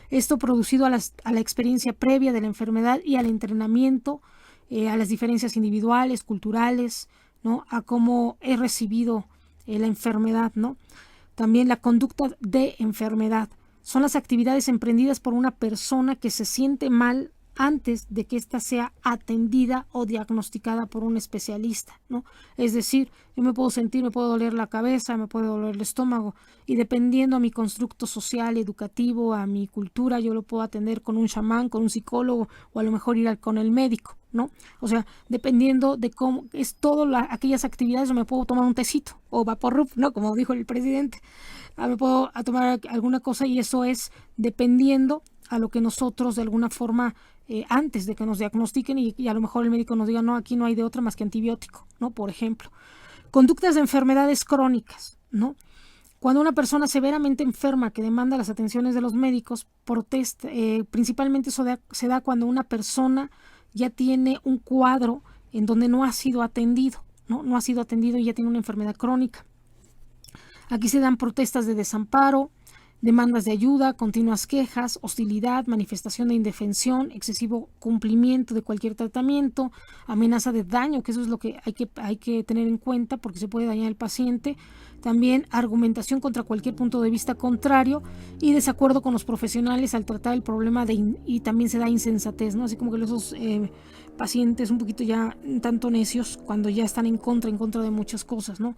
[SPEAKER 1] Esto producido a la experiencia previa de la enfermedad y al entrenamiento, a las diferencias individuales, culturales, ¿no? A cómo he recibido la enfermedad, ¿no? También la conducta de enfermedad. Son las actividades emprendidas por una persona que se siente mal antes de que ésta sea atendida o diagnosticada por un especialista, ¿no? Es decir, yo me puedo doler la cabeza, me puede doler el estómago y dependiendo a mi constructo social, educativo, a mi cultura, yo lo puedo atender con un chamán, con un psicólogo o a lo mejor ir con el médico, ¿no? O sea, dependiendo de cómo es todo aquellas actividades, yo me puedo tomar un tecito o vaporrup, ¿no? Como dijo el presidente, me puedo tomar alguna cosa y eso es dependiendo a lo que nosotros de alguna forma antes de que nos diagnostiquen y a lo mejor el médico nos diga, no, aquí no hay de otra más que antibiótico, ¿no? Por ejemplo. Conductas de enfermedades crónicas, ¿no? Cuando una persona severamente enferma que demanda las atenciones de los médicos, protesta, principalmente eso se da cuando una persona ya tiene un cuadro en donde no ha sido atendido, ¿no? No ha sido atendido y ya tiene una enfermedad crónica. Aquí se dan protestas de desamparo, demandas de ayuda, continuas quejas, hostilidad, manifestación de indefensión, excesivo cumplimiento de cualquier tratamiento, amenaza de daño, que eso es lo que hay que tener en cuenta porque se puede dañar al paciente. También argumentación contra cualquier punto de vista contrario y desacuerdo con los profesionales al tratar el problema y también se da insensatez, ¿no? Así como que esos pacientes un poquito ya tanto necios cuando ya están en contra de muchas cosas, ¿no?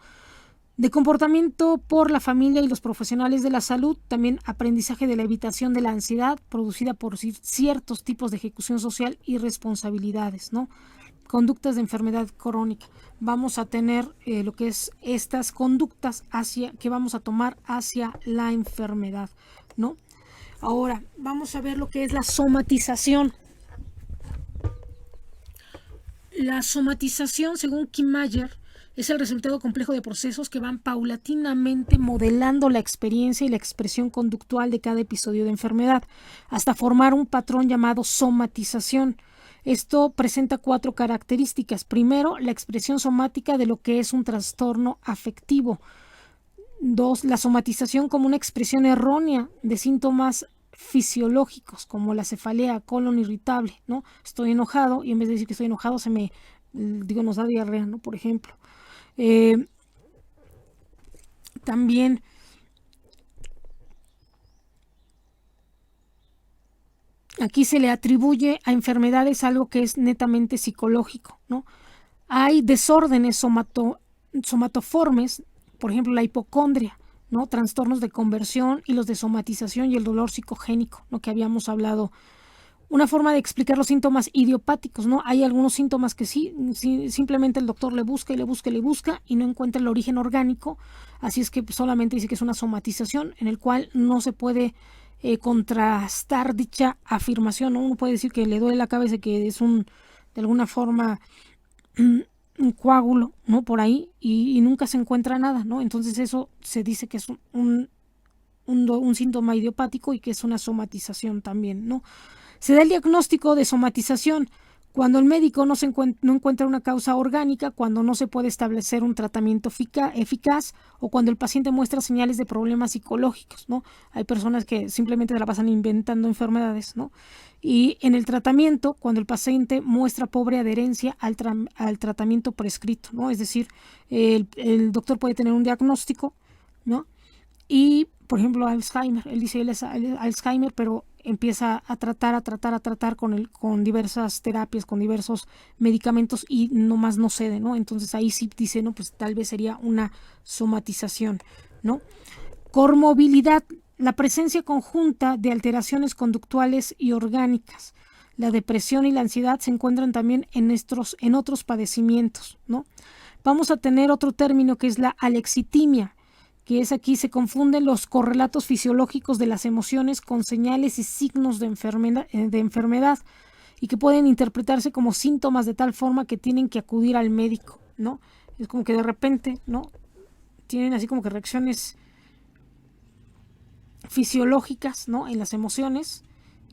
[SPEAKER 1] De comportamiento por la familia y los profesionales de la salud, también aprendizaje de la evitación de la ansiedad producida por ciertos tipos de ejecución social y responsabilidades, ¿no? Conductas de enfermedad crónica. Vamos a tener lo que es estas conductas que vamos a tomar hacia la enfermedad, ¿no? Ahora, vamos a ver lo que es la somatización. La somatización, según Kim Mayer, es el resultado complejo de procesos que van paulatinamente modelando la experiencia y la expresión conductual de cada episodio de enfermedad, hasta formar un patrón llamado somatización. Esto presenta 4 características. Primero, la expresión somática de lo que es un trastorno afectivo. 2, la somatización como una expresión errónea de síntomas fisiológicos, como la cefalea, colon irritable, ¿no? Estoy enojado y en vez de decir que estoy enojado, nos da diarrea, ¿no? Por ejemplo. También aquí se le atribuye a enfermedades algo que es netamente psicológico, ¿no? Hay desórdenes somatoformes, por ejemplo la hipocondria, ¿no? Trastornos de conversión y los de somatización y el dolor psicogénico, ¿no? Que habíamos hablado una forma de explicar los síntomas idiopáticos, ¿no? Hay algunos síntomas que sí, simplemente el doctor le busca y le busca y le busca y no encuentra el origen orgánico, así es que solamente dice que es una somatización en el cual no se puede contrastar dicha afirmación, ¿no? Uno puede decir que le duele la cabeza y que es de alguna forma un coágulo, ¿no? Por ahí y nunca se encuentra nada, ¿no? Entonces eso se dice que es un síntoma idiopático y que es una somatización también, ¿no? Se da el diagnóstico de somatización cuando el médico no encuentra una causa orgánica, cuando no se puede establecer un tratamiento eficaz o cuando el paciente muestra señales de problemas psicológicos, ¿no? Hay personas que simplemente se la pasan inventando enfermedades, ¿no? Y en el tratamiento, cuando el paciente muestra pobre adherencia al tratamiento prescrito, ¿no? Es decir, el doctor puede tener un diagnóstico, ¿no? Y, por ejemplo, Alzheimer, él dice él es Alzheimer, pero empieza a tratar con diversas terapias, con diversos medicamentos y nomás no cede, ¿no? Entonces ahí sí dice, no, pues tal vez sería una somatización, ¿no? Comorbilidad, la presencia conjunta de alteraciones conductuales y orgánicas. La depresión y la ansiedad se encuentran también en otros padecimientos, ¿no? Vamos a tener otro término que es la alexitimia, que es aquí se confunden los correlatos fisiológicos de las emociones con señales y signos de enfermedad y que pueden interpretarse como síntomas de tal forma que tienen que acudir al médico, ¿no? Es como que de repente, ¿no? Tienen así como que reacciones fisiológicas, ¿no? En las emociones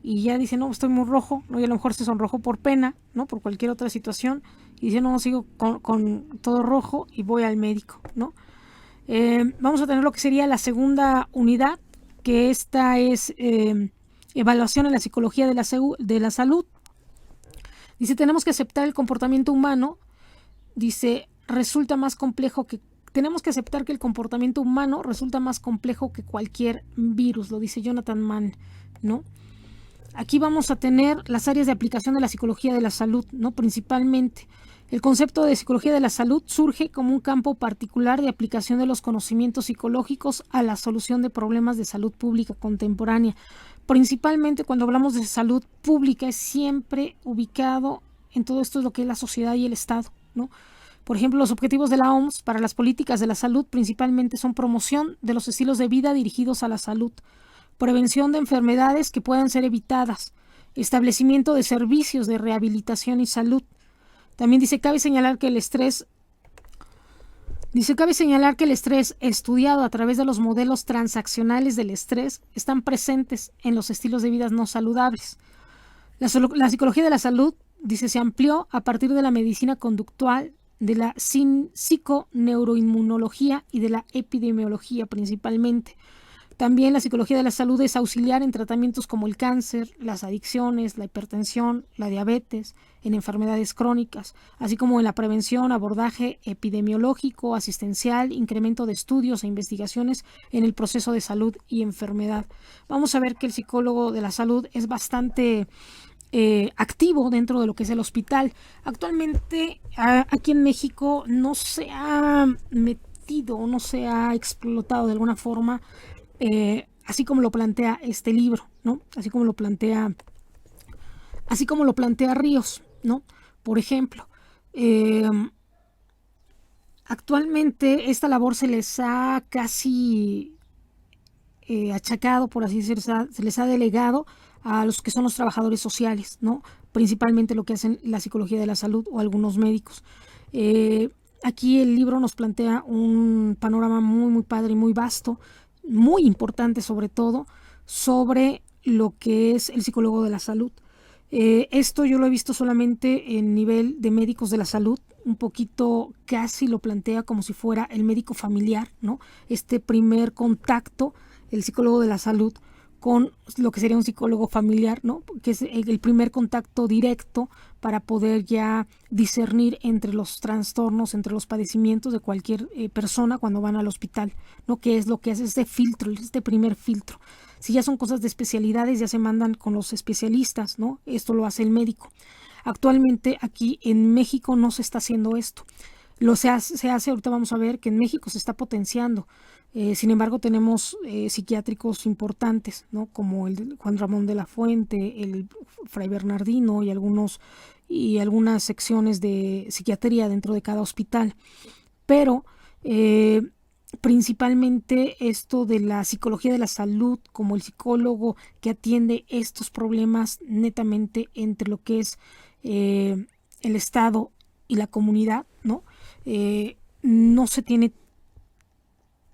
[SPEAKER 1] y ya dicen, no, estoy muy rojo, ¿no? Y a lo mejor se sonrojó por pena, ¿no? Por cualquier otra situación y dicen, no, sigo con todo rojo y voy al médico, ¿no? Vamos a tener lo que sería la segunda unidad, que esta es evaluación en la psicología de la salud. Dice, tenemos que aceptar el comportamiento humano. Dice, tenemos que aceptar que el comportamiento humano resulta más complejo que cualquier virus, lo dice Jonathan Mann, ¿no? Aquí vamos a tener las áreas de aplicación de la psicología de la salud, ¿no? Principalmente. El concepto de psicología de la salud surge como un campo particular de aplicación de los conocimientos psicológicos a la solución de problemas de salud pública contemporánea. Principalmente cuando hablamos de salud pública es siempre ubicado en todo esto, es lo que es la sociedad y el Estado, ¿no? Por ejemplo, los objetivos de la OMS para las políticas de la salud principalmente son promoción de los estilos de vida dirigidos a la salud, prevención de enfermedades que puedan ser evitadas, establecimiento de servicios de rehabilitación y salud. También dice, cabe señalar que el estrés estudiado a través de los modelos transaccionales del estrés están presentes en los estilos de vida no saludables. La psicología de la salud, dice, se amplió a partir de la medicina conductual, de la psiconeuroinmunología y de la epidemiología principalmente. También la psicología de la salud es auxiliar en tratamientos como el cáncer, las adicciones, la hipertensión, la diabetes, en enfermedades crónicas, así como en la prevención, abordaje epidemiológico, asistencial, incremento de estudios e investigaciones en el proceso de salud y enfermedad. Vamos a ver que el psicólogo de la salud es bastante activo dentro de lo que es el hospital. Actualmente aquí en México no se ha metido, no se ha explotado de alguna forma, así como lo plantea este libro, ¿no? Así como lo plantea Ríos, ¿no? Por ejemplo, actualmente esta labor se les ha casi achacado, por así decirlo, se les ha delegado a los que son los trabajadores sociales, ¿no? Principalmente lo que hacen la psicología de la salud o algunos médicos. Aquí el libro nos plantea un panorama muy, muy padre y muy vasto, muy importante sobre todo, sobre lo que es el psicólogo de la salud. Esto yo lo he visto solamente en nivel de médicos de la salud, un poquito casi lo plantea como si fuera el médico familiar, ¿no? Este primer contacto, el psicólogo de la salud, con lo que sería un psicólogo familiar, ¿no? Que es el primer contacto directo para poder ya discernir entre los trastornos, entre los padecimientos de cualquier persona cuando van al hospital, ¿no? Que es lo que hace este filtro, este primer filtro. Si ya son cosas de especialidades, ya se mandan con los especialistas, ¿no? Esto lo hace el médico. Actualmente aquí en México no se está haciendo esto. Se hace, ahorita vamos a ver que en México se está potenciando. Sin embargo, tenemos psiquiátricos importantes, ¿no? Como el de Juan Ramón de la Fuente, el Fray Bernardino y algunas secciones de psiquiatría dentro de cada hospital. Pero principalmente esto de la psicología de la salud, como el psicólogo que atiende estos problemas netamente entre lo que es el Estado y la comunidad, ¿no? No se tiene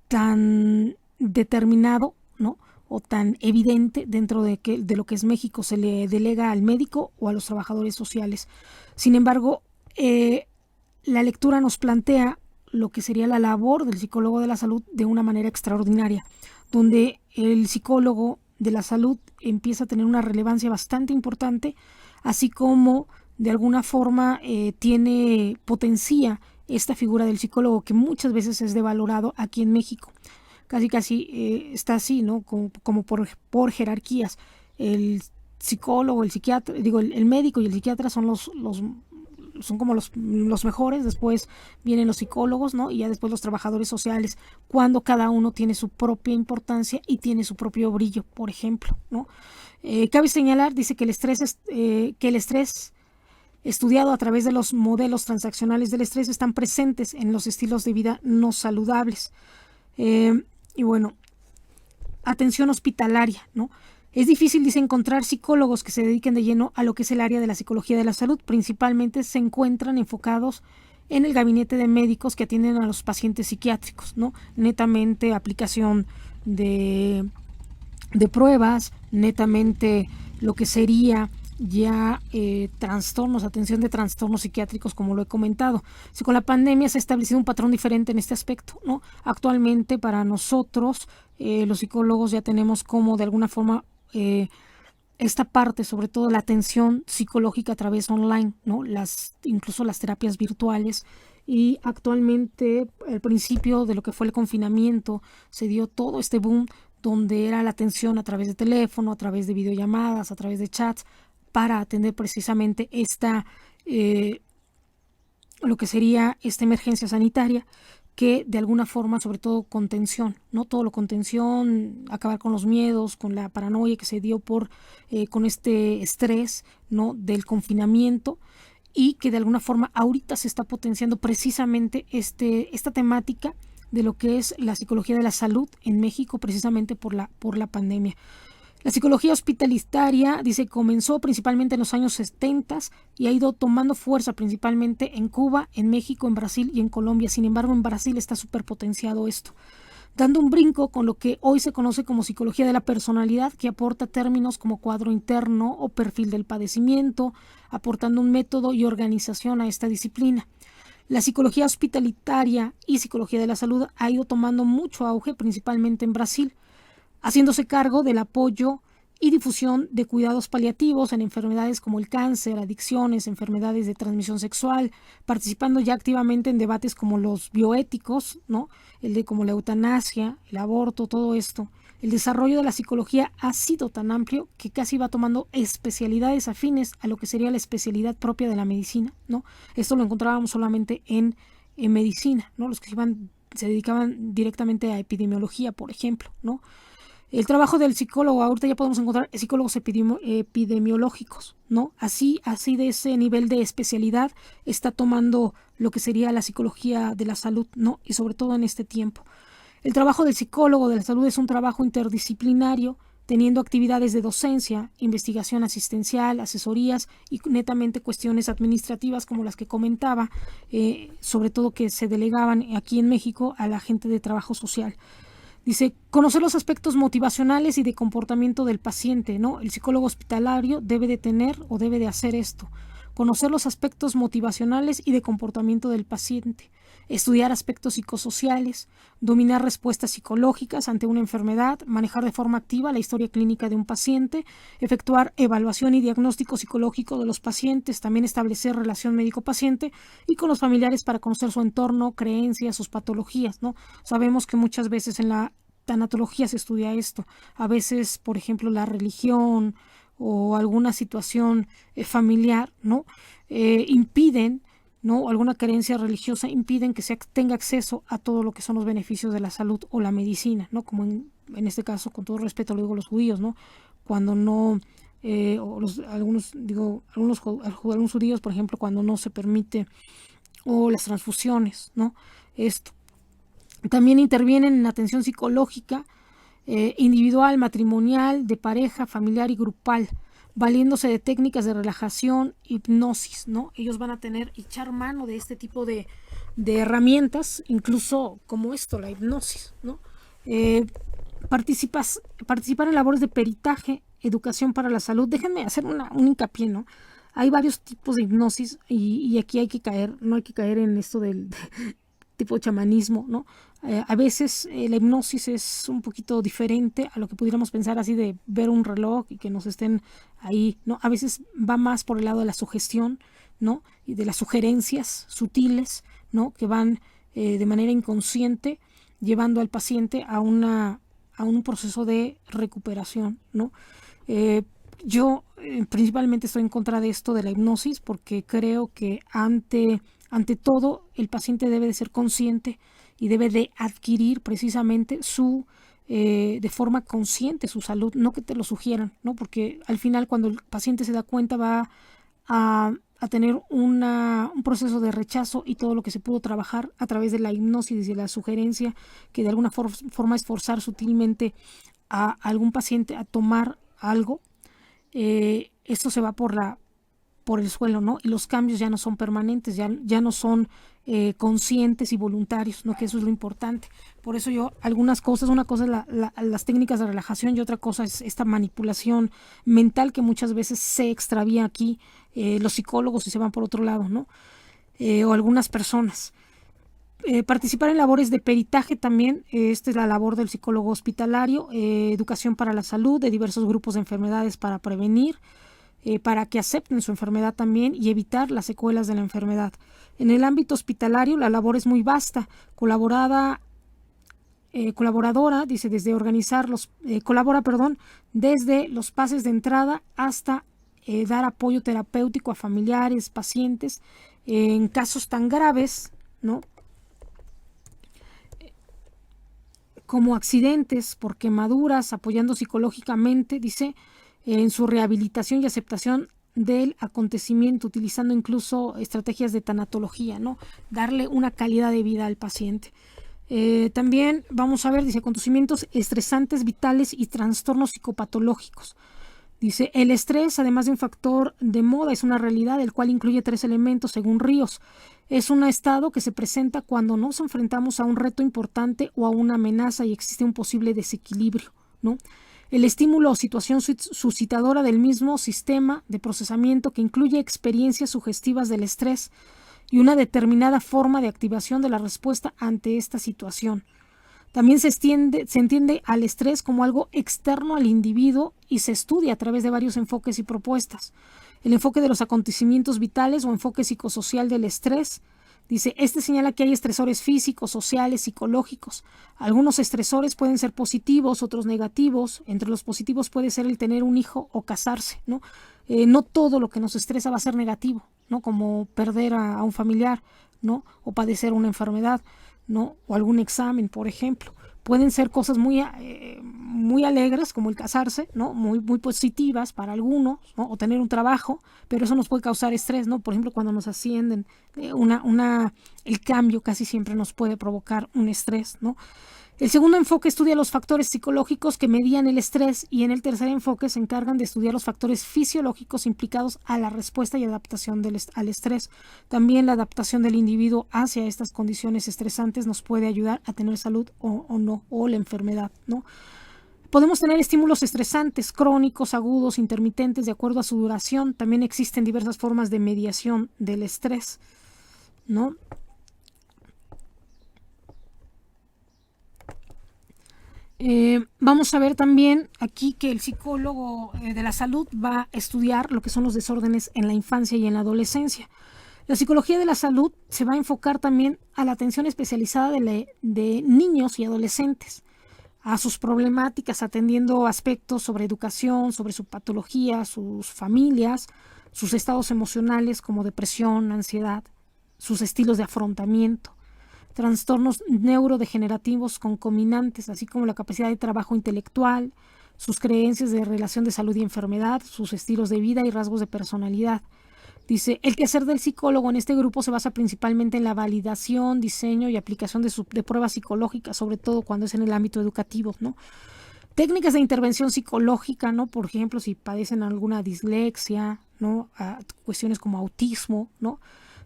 [SPEAKER 1] tan determinado, ¿no? O tan evidente dentro de lo que es México. Se le delega al médico o a los trabajadores sociales. Sin embargo, la lectura nos plantea lo que sería la labor del psicólogo de la salud de una manera extraordinaria, donde el psicólogo de la salud empieza a tener una relevancia bastante importante, así como de alguna forma potencia esta figura del psicólogo que muchas veces es devalorado aquí en México. Casi está así, ¿no? Como por jerarquías. El psicólogo, el psiquiatra, el médico y el psiquiatra son son como los mejores. Después vienen los psicólogos, ¿no? Y ya después los trabajadores sociales, cuando cada uno tiene su propia importancia y tiene su propio brillo, por ejemplo, ¿no? Cabe señalar, dice que el estrés estudiado a través de los modelos transaccionales del estrés están presentes en los estilos de vida no saludables. Y bueno, atención hospitalaria, ¿no? Es difícil, dice, encontrar psicólogos que se dediquen de lleno a lo que es el área de la psicología de la salud. Principalmente se encuentran enfocados en el gabinete de médicos que atienden a los pacientes psiquiátricos, ¿no? Netamente aplicación de pruebas, netamente lo que sería ya atención de trastornos psiquiátricos, como lo he comentado. Si con la pandemia se ha establecido un patrón diferente en este aspecto, ¿no? Actualmente para nosotros, los psicólogos ya tenemos como de alguna forma esta parte, sobre todo la atención psicológica a través online, ¿no? Incluso las terapias virtuales. Y actualmente, al principio de lo que fue el confinamiento, se dio todo este boom donde era la atención a través de teléfono, a través de videollamadas, a través de chats, para atender precisamente lo que sería esta emergencia sanitaria, que de alguna forma, sobre todo contención, ¿no? Todo lo contención, acabar con los miedos, con la paranoia que se dio con este estrés, ¿no? Del confinamiento, y que de alguna forma ahorita se está potenciando precisamente esta temática de lo que es la psicología de la salud en México, precisamente por la pandemia. La psicología hospitalaria, dice, comenzó principalmente en los años 70 y ha ido tomando fuerza principalmente en Cuba, en México, en Brasil y en Colombia. Sin embargo, en Brasil está súper potenciado esto, dando un brinco con lo que hoy se conoce como psicología de la personalidad, que aporta términos como cuadro interno o perfil del padecimiento, aportando un método y organización a esta disciplina. La psicología hospitalaria y psicología de la salud ha ido tomando mucho auge, principalmente en Brasil, haciéndose cargo del apoyo y difusión de cuidados paliativos en enfermedades como el cáncer, adicciones, enfermedades de transmisión sexual, participando ya activamente en debates como los bioéticos, ¿no? Como la eutanasia, el aborto, todo esto. El desarrollo de la psicología ha sido tan amplio que casi va tomando especialidades afines a lo que sería la especialidad propia de la medicina, ¿no? Esto lo encontrábamos solamente en medicina, ¿no? Los que se dedicaban directamente a epidemiología, por ejemplo, ¿no? El trabajo del psicólogo, ahorita ya podemos encontrar psicólogos epidemiológicos, ¿no? Así de ese nivel de especialidad está tomando lo que sería la psicología de la salud, ¿no? Y sobre todo en este tiempo. El trabajo del psicólogo de la salud es un trabajo interdisciplinario, teniendo actividades de docencia, investigación asistencial, asesorías y netamente cuestiones administrativas como las que comentaba, sobre todo que se delegaban aquí en México a la gente de trabajo social. Dice, conocer los aspectos motivacionales y de comportamiento del paciente, ¿no? El psicólogo hospitalario debe de tener o debe de hacer esto. Conocer los aspectos motivacionales y de comportamiento del paciente. Estudiar aspectos psicosociales. Dominar respuestas psicológicas ante una enfermedad. Manejar de forma activa la historia clínica de un paciente. Efectuar evaluación y diagnóstico psicológico de los pacientes. También establecer relación médico-paciente y con los familiares para conocer su entorno, creencias, sus patologías, ¿no? Sabemos que muchas veces en la tanatología se estudia esto. A veces, por ejemplo, la religión o alguna situación familiar, ¿no? Impiden ¿no? O alguna creencia religiosa impiden que se tenga acceso a todo lo que son los beneficios de la salud o la medicina, ¿no? Como en este caso, con todo respeto, lo digo los judíos, ¿no? Cuando no, algunos judíos, por ejemplo, cuando no se permite, o las transfusiones, ¿no? Esto. También intervienen en atención psicológica, individual, matrimonial, de pareja, familiar y grupal, valiéndose de técnicas de relajación, hipnosis, ¿no? Ellos van a echar mano de este tipo de herramientas, incluso como esto, la hipnosis, ¿no? Participar en labores de peritaje, educación para la salud. Déjenme hacer un hincapié, ¿no? Hay varios tipos de hipnosis y aquí no hay que caer en esto del tipo de chamanismo, ¿no? A veces la hipnosis es un poquito diferente a lo que pudiéramos pensar así de ver un reloj y que nos estén ahí, ¿no? A veces va más por el lado de la sugestión, ¿no? Y de las sugerencias sutiles, ¿no? Que van de manera inconsciente llevando al paciente a un proceso de recuperación, ¿no? Yo principalmente estoy en contra de esto de la hipnosis porque creo que ante todo el paciente debe de ser consciente y debe de adquirir precisamente de forma consciente su salud, no que te lo sugieran, ¿no? Porque al final cuando el paciente se da cuenta va a tener un proceso de rechazo y todo lo que se pudo trabajar a través de la hipnosis y de la sugerencia, que de alguna forma es forzar sutilmente a algún paciente a tomar algo, esto se va por el suelo, ¿no? Y los cambios ya no son permanentes, ya no son conscientes y voluntarios, ¿no? Que eso es lo importante. Por eso algunas cosas, una cosa es las técnicas de relajación y otra cosa es esta manipulación mental que muchas veces se extravía aquí, los psicólogos y se van por otro lado, ¿no? O algunas personas. Participar en labores de peritaje también, esta es la labor del psicólogo hospitalario, educación para la salud de diversos grupos de enfermedades para prevenir, para que acepten su enfermedad también y evitar las secuelas de la enfermedad. En el ámbito hospitalario la labor es muy vasta, colaboradora, dice, colabora desde los pases de entrada hasta dar apoyo terapéutico a familiares, pacientes, en casos tan graves, ¿no? Como accidentes por quemaduras, apoyando psicológicamente, dice, en su rehabilitación y aceptación del acontecimiento, utilizando incluso estrategias de tanatología, ¿no? Darle una calidad de vida al paciente. También vamos a ver, dice, acontecimientos estresantes vitales y trastornos psicopatológicos. Dice, el estrés, además de un factor de moda, es una realidad, el cual incluye 3 elementos según Ríos. Es un estado que se presenta cuando nos enfrentamos a un reto importante o a una amenaza y existe un posible desequilibrio, ¿no? El estímulo o situación suscitadora del mismo sistema de procesamiento que incluye experiencias sugestivas del estrés y una determinada forma de activación de la respuesta ante esta situación. También se entiende al estrés como algo externo al individuo y se estudia a través de varios enfoques y propuestas. El enfoque de los acontecimientos vitales o enfoque psicosocial del estrés. Dice, señala que hay estresores físicos, sociales, psicológicos. Algunos estresores pueden ser positivos, otros negativos. Entre los positivos puede ser el tener un hijo o casarse, ¿no? No todo lo que nos estresa va a ser negativo, ¿no? Como perder a un familiar, ¿no? O padecer una enfermedad, ¿no? O algún examen, por ejemplo. Pueden ser cosas muy alegres, como el casarse, ¿no? Muy positivas para algunos, ¿no? O tener un trabajo, pero eso nos puede causar estrés, ¿no? Por ejemplo, cuando nos ascienden, el cambio casi siempre nos puede provocar un estrés, ¿no? El segundo enfoque estudia los factores psicológicos que medían el estrés y en el tercer enfoque se encargan de estudiar los factores fisiológicos implicados a la respuesta y adaptación al estrés. También la adaptación del individuo hacia estas condiciones estresantes nos puede ayudar a tener salud o no, o la enfermedad, ¿no? Podemos tener estímulos estresantes, crónicos, agudos, intermitentes, de acuerdo a su duración. También existen diversas formas de mediación del estrés, ¿no? Vamos a ver también aquí que el psicólogo de la salud va a estudiar lo que son los desórdenes en la infancia y en la adolescencia. La psicología de la salud se va a enfocar también a la atención especializada de niños y adolescentes, a sus problemáticas, atendiendo aspectos sobre educación, sobre su patología, sus familias, sus estados emocionales como depresión, ansiedad, sus estilos de afrontamiento, trastornos neurodegenerativos concomitantes, así como la capacidad de trabajo intelectual, sus creencias de relación de salud y enfermedad, sus estilos de vida y rasgos de personalidad. Dice, el quehacer del psicólogo en este grupo se basa principalmente en la validación, diseño y aplicación de pruebas psicológicas, sobre todo cuando es en el ámbito educativo, ¿no? Técnicas de intervención psicológica, ¿no? Por ejemplo, si padecen alguna dislexia, ¿no? Cuestiones como autismo, ¿no?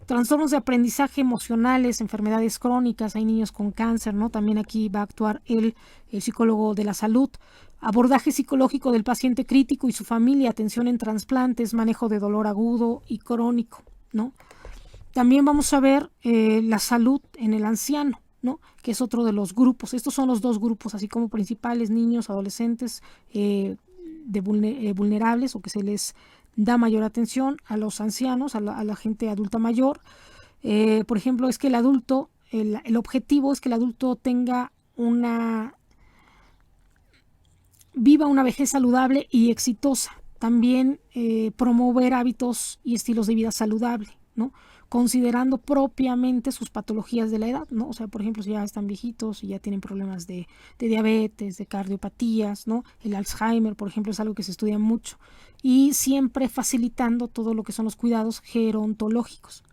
[SPEAKER 1] Trastornos de aprendizaje emocionales, enfermedades crónicas, hay niños con cáncer, ¿no? También aquí va a actuar el psicólogo de la salud. Abordaje psicológico del paciente crítico y su familia, atención en trasplantes, manejo de dolor agudo y crónico, ¿no? También vamos a ver la salud en el anciano, ¿no? Que es otro de los grupos. Estos son los dos grupos, así como principales, niños, adolescentes vulnerables, o que se les da mayor atención a los ancianos, a la gente adulta mayor. Por ejemplo, es que el adulto, el objetivo es que el adulto viva una vejez saludable y exitosa. También promover hábitos y estilos de vida saludable, ¿no? Considerando propiamente sus patologías de la edad, ¿no? O sea, por ejemplo, si ya están viejitos y ya tienen problemas de diabetes, de cardiopatías, ¿no? El Alzheimer, por ejemplo, es algo que se estudia mucho. Y siempre facilitando todo lo que son los cuidados gerontológicos.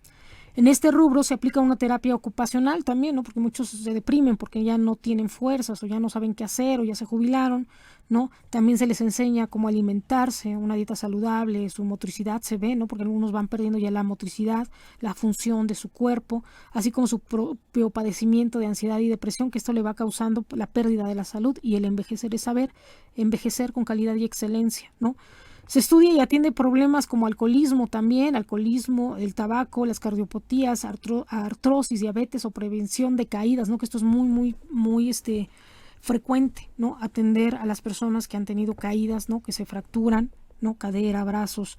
[SPEAKER 1] En este rubro se aplica una terapia ocupacional también, ¿no? Porque muchos se deprimen porque ya no tienen fuerzas o ya no saben qué hacer o ya se jubilaron, ¿no? También se les enseña cómo alimentarse, una dieta saludable, su motricidad se ve, ¿no? Porque algunos van perdiendo ya la motricidad, la función de su cuerpo, así como su propio padecimiento de ansiedad y depresión, que esto le va causando la pérdida de la salud, y el envejecer es saber envejecer con calidad y excelencia, ¿no? Se estudia y atiende problemas como alcoholismo también, el tabaco, las cardiopatías, artrosis, diabetes o prevención de caídas, ¿no? Que esto es muy frecuente, ¿no? Atender a las personas que han tenido caídas, ¿no? Que se fracturan, ¿no? Cadera, brazos,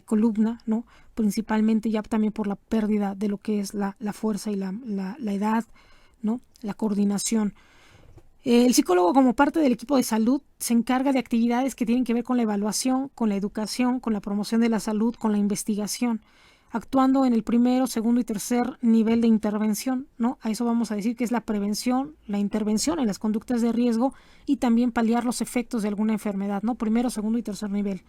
[SPEAKER 1] columna, ¿no? Principalmente ya también por la pérdida de lo que es la fuerza y la edad, ¿no? La coordinación. El psicólogo, como parte del equipo de salud, se encarga de actividades que tienen que ver con la evaluación, con la educación, con la promoción de la salud, con la investigación, actuando en el primero, segundo y tercer nivel de intervención, ¿no? A eso vamos a decir que es la prevención, la intervención en las conductas de riesgo y también paliar los efectos de alguna enfermedad, ¿no? Primero, segundo y tercer nivel.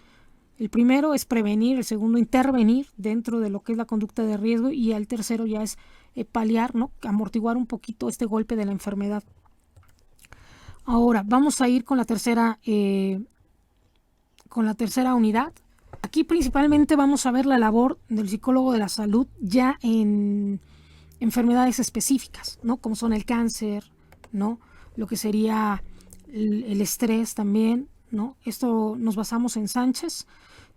[SPEAKER 1] El primero es prevenir, el segundo intervenir dentro de lo que es la conducta de riesgo, y el tercero ya es paliar, ¿no? Amortiguar un poquito este golpe de la enfermedad. Ahora vamos a ir con la tercera unidad. Aquí principalmente vamos a ver la labor del psicólogo de la salud ya en enfermedades específicas, ¿no? Como son el cáncer, ¿no? Lo que sería el estrés también, ¿no? Esto nos basamos en Sánchez.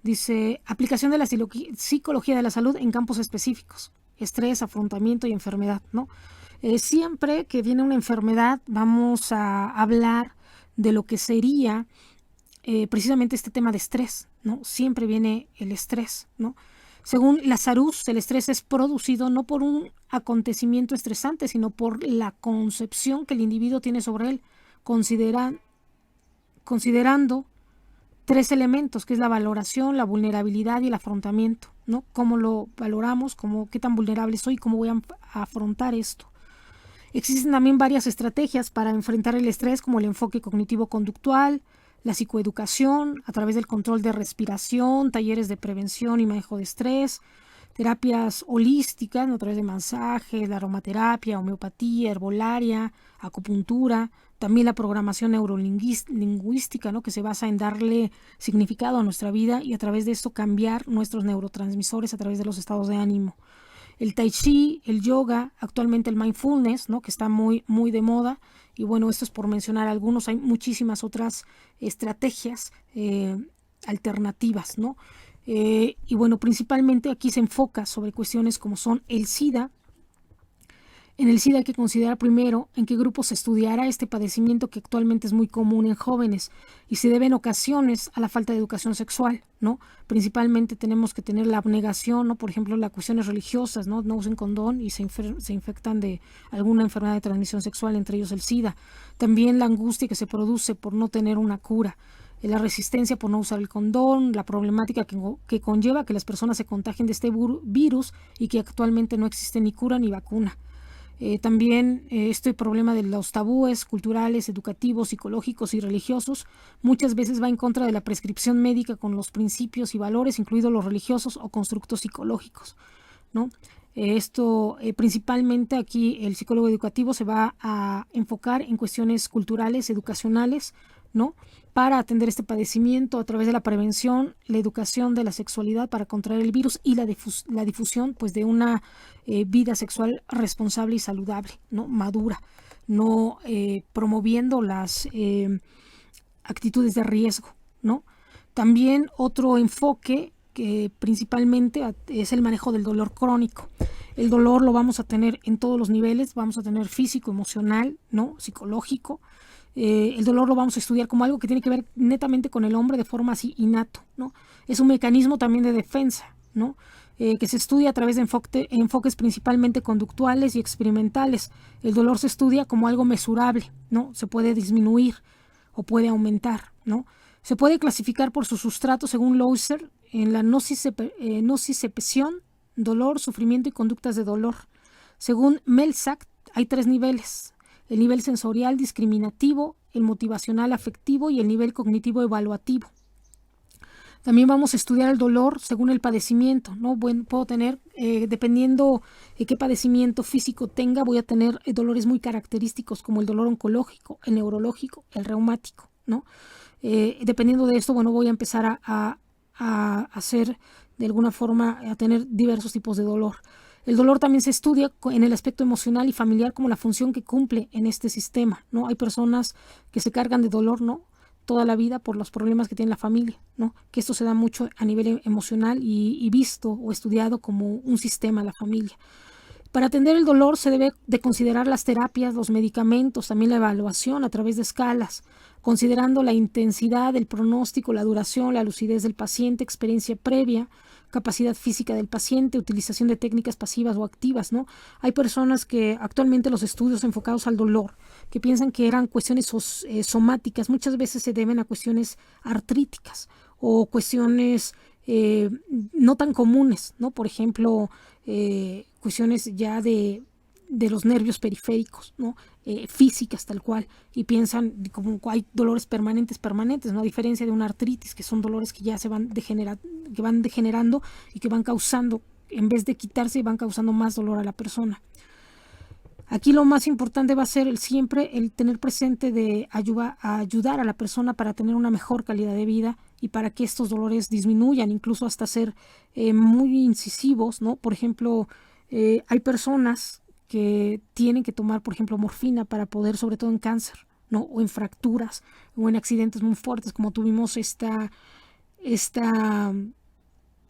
[SPEAKER 1] Dice, aplicación de la psicología de la salud en campos específicos, estrés, afrontamiento y enfermedad, ¿no? Siempre que viene una enfermedad vamos a hablar de lo que sería precisamente este tema de estrés, ¿no? Siempre viene el estrés, ¿no? Según Lazarus, el estrés es producido no por un acontecimiento estresante, sino por la concepción que el individuo tiene sobre él, considerando tres elementos, que es la valoración, la vulnerabilidad y el afrontamiento, ¿no? Cómo lo valoramos, qué tan vulnerable soy, cómo voy a afrontar esto. Existen también varias estrategias para enfrentar el estrés, como el enfoque cognitivo-conductual, la psicoeducación a través del control de respiración, talleres de prevención y manejo de estrés, terapias holísticas, ¿no? A través de masajes, la aromaterapia, homeopatía, herbolaria, acupuntura, también la programación neurolingüística, ¿no? Que se basa en darle significado a nuestra vida y a través de esto cambiar nuestros neurotransmisores a través de los estados de ánimo. El tai chi, el yoga, actualmente el mindfulness, ¿no? Que está muy de moda, y bueno, esto es por mencionar algunos. Hay muchísimas otras estrategias alternativas, ¿no? Y bueno, principalmente aquí se enfoca sobre cuestiones como son el SIDA. En el SIDA hay que considerar primero en qué grupo se estudiará este padecimiento, que actualmente es muy común en jóvenes y se debe en ocasiones a la falta de educación sexual, ¿no? Principalmente tenemos que tener la abnegación, ¿no? Por ejemplo, las cuestiones religiosas, ¿no? No usen condón y se infectan de alguna enfermedad de transmisión sexual, entre ellos el SIDA. También la angustia que se produce por no tener una cura. la resistencia por no usar el condón, la problemática que conlleva que las personas se contagien de este virus y que actualmente no existe ni cura ni vacuna. También este problema de los tabúes culturales, educativos, psicológicos y religiosos muchas veces va en contra de la prescripción médica con los principios y valores, incluidos los religiosos o constructos psicológicos, ¿no? Esto principalmente aquí el psicólogo educativo se va a enfocar en cuestiones culturales, educacionales, ¿no? Para atender este padecimiento a través de la prevención, la educación de la sexualidad para contraer el virus y la difusión pues, de una vida sexual responsable y saludable, ¿no? Madura, no promoviendo las actitudes de riesgo, ¿no? También otro enfoque que principalmente es el manejo del dolor crónico. El dolor lo vamos a tener en todos los niveles, vamos a tener físico, emocional, ¿no? Psicológico. El dolor lo vamos a estudiar como algo que tiene que ver netamente con el hombre de forma así innato, ¿no? Es un mecanismo también de defensa, ¿no? Que se estudia a través de enfoques principalmente conductuales y experimentales. El dolor se estudia como algo mesurable, ¿no? Se puede disminuir o puede aumentar, ¿no? Se puede clasificar por su sustrato según Louser en la nocicepción, dolor, sufrimiento y conductas de dolor. Según Melzack, hay 3 niveles: el nivel sensorial discriminativo, el motivacional afectivo y el nivel cognitivo evaluativo. También vamos a estudiar el dolor según el padecimiento, ¿no? Bueno, puedo tener, dependiendo de qué padecimiento físico tenga, voy a tener dolores muy característicos como el dolor oncológico, el neurológico, el reumático, ¿no? Dependiendo de esto, bueno, voy a empezar a hacer de alguna forma, a tener diversos tipos de dolor. El dolor también se estudia en el aspecto emocional y familiar como la función que cumple en este sistema, ¿no? Hay personas que se cargan de dolor, ¿no? Toda la vida por los problemas que tiene la familia, ¿no? Que esto se da mucho a nivel emocional y visto o estudiado como un sistema, la familia. Para atender el dolor se debe de considerar las terapias, los medicamentos, también la evaluación a través de escalas, considerando la intensidad, el pronóstico, la duración, la lucidez del paciente, experiencia previa, capacidad física del paciente, utilización de técnicas pasivas o activas, ¿no? Hay personas que actualmente los estudios enfocados al dolor, que piensan que eran cuestiones somáticas, muchas veces se deben a cuestiones artríticas o cuestiones no tan comunes, ¿no? Por ejemplo, cuestiones ya de los nervios periféricos, ¿no? Físicas tal cual, y piensan como hay dolores permanentes, ¿no? A diferencia de una artritis, que son dolores que ya se van degenerando y que van causando, en vez de quitarse, van causando más dolor a la persona. Aquí lo más importante va a ser siempre el tener presente de ayudar a la persona para tener una mejor calidad de vida y para que estos dolores disminuyan, incluso hasta ser muy incisivos, ¿no? Por ejemplo, hay personas que tienen que tomar, por ejemplo, morfina para poder, sobre todo en cáncer, ¿no? O en fracturas o en accidentes muy fuertes, como tuvimos esta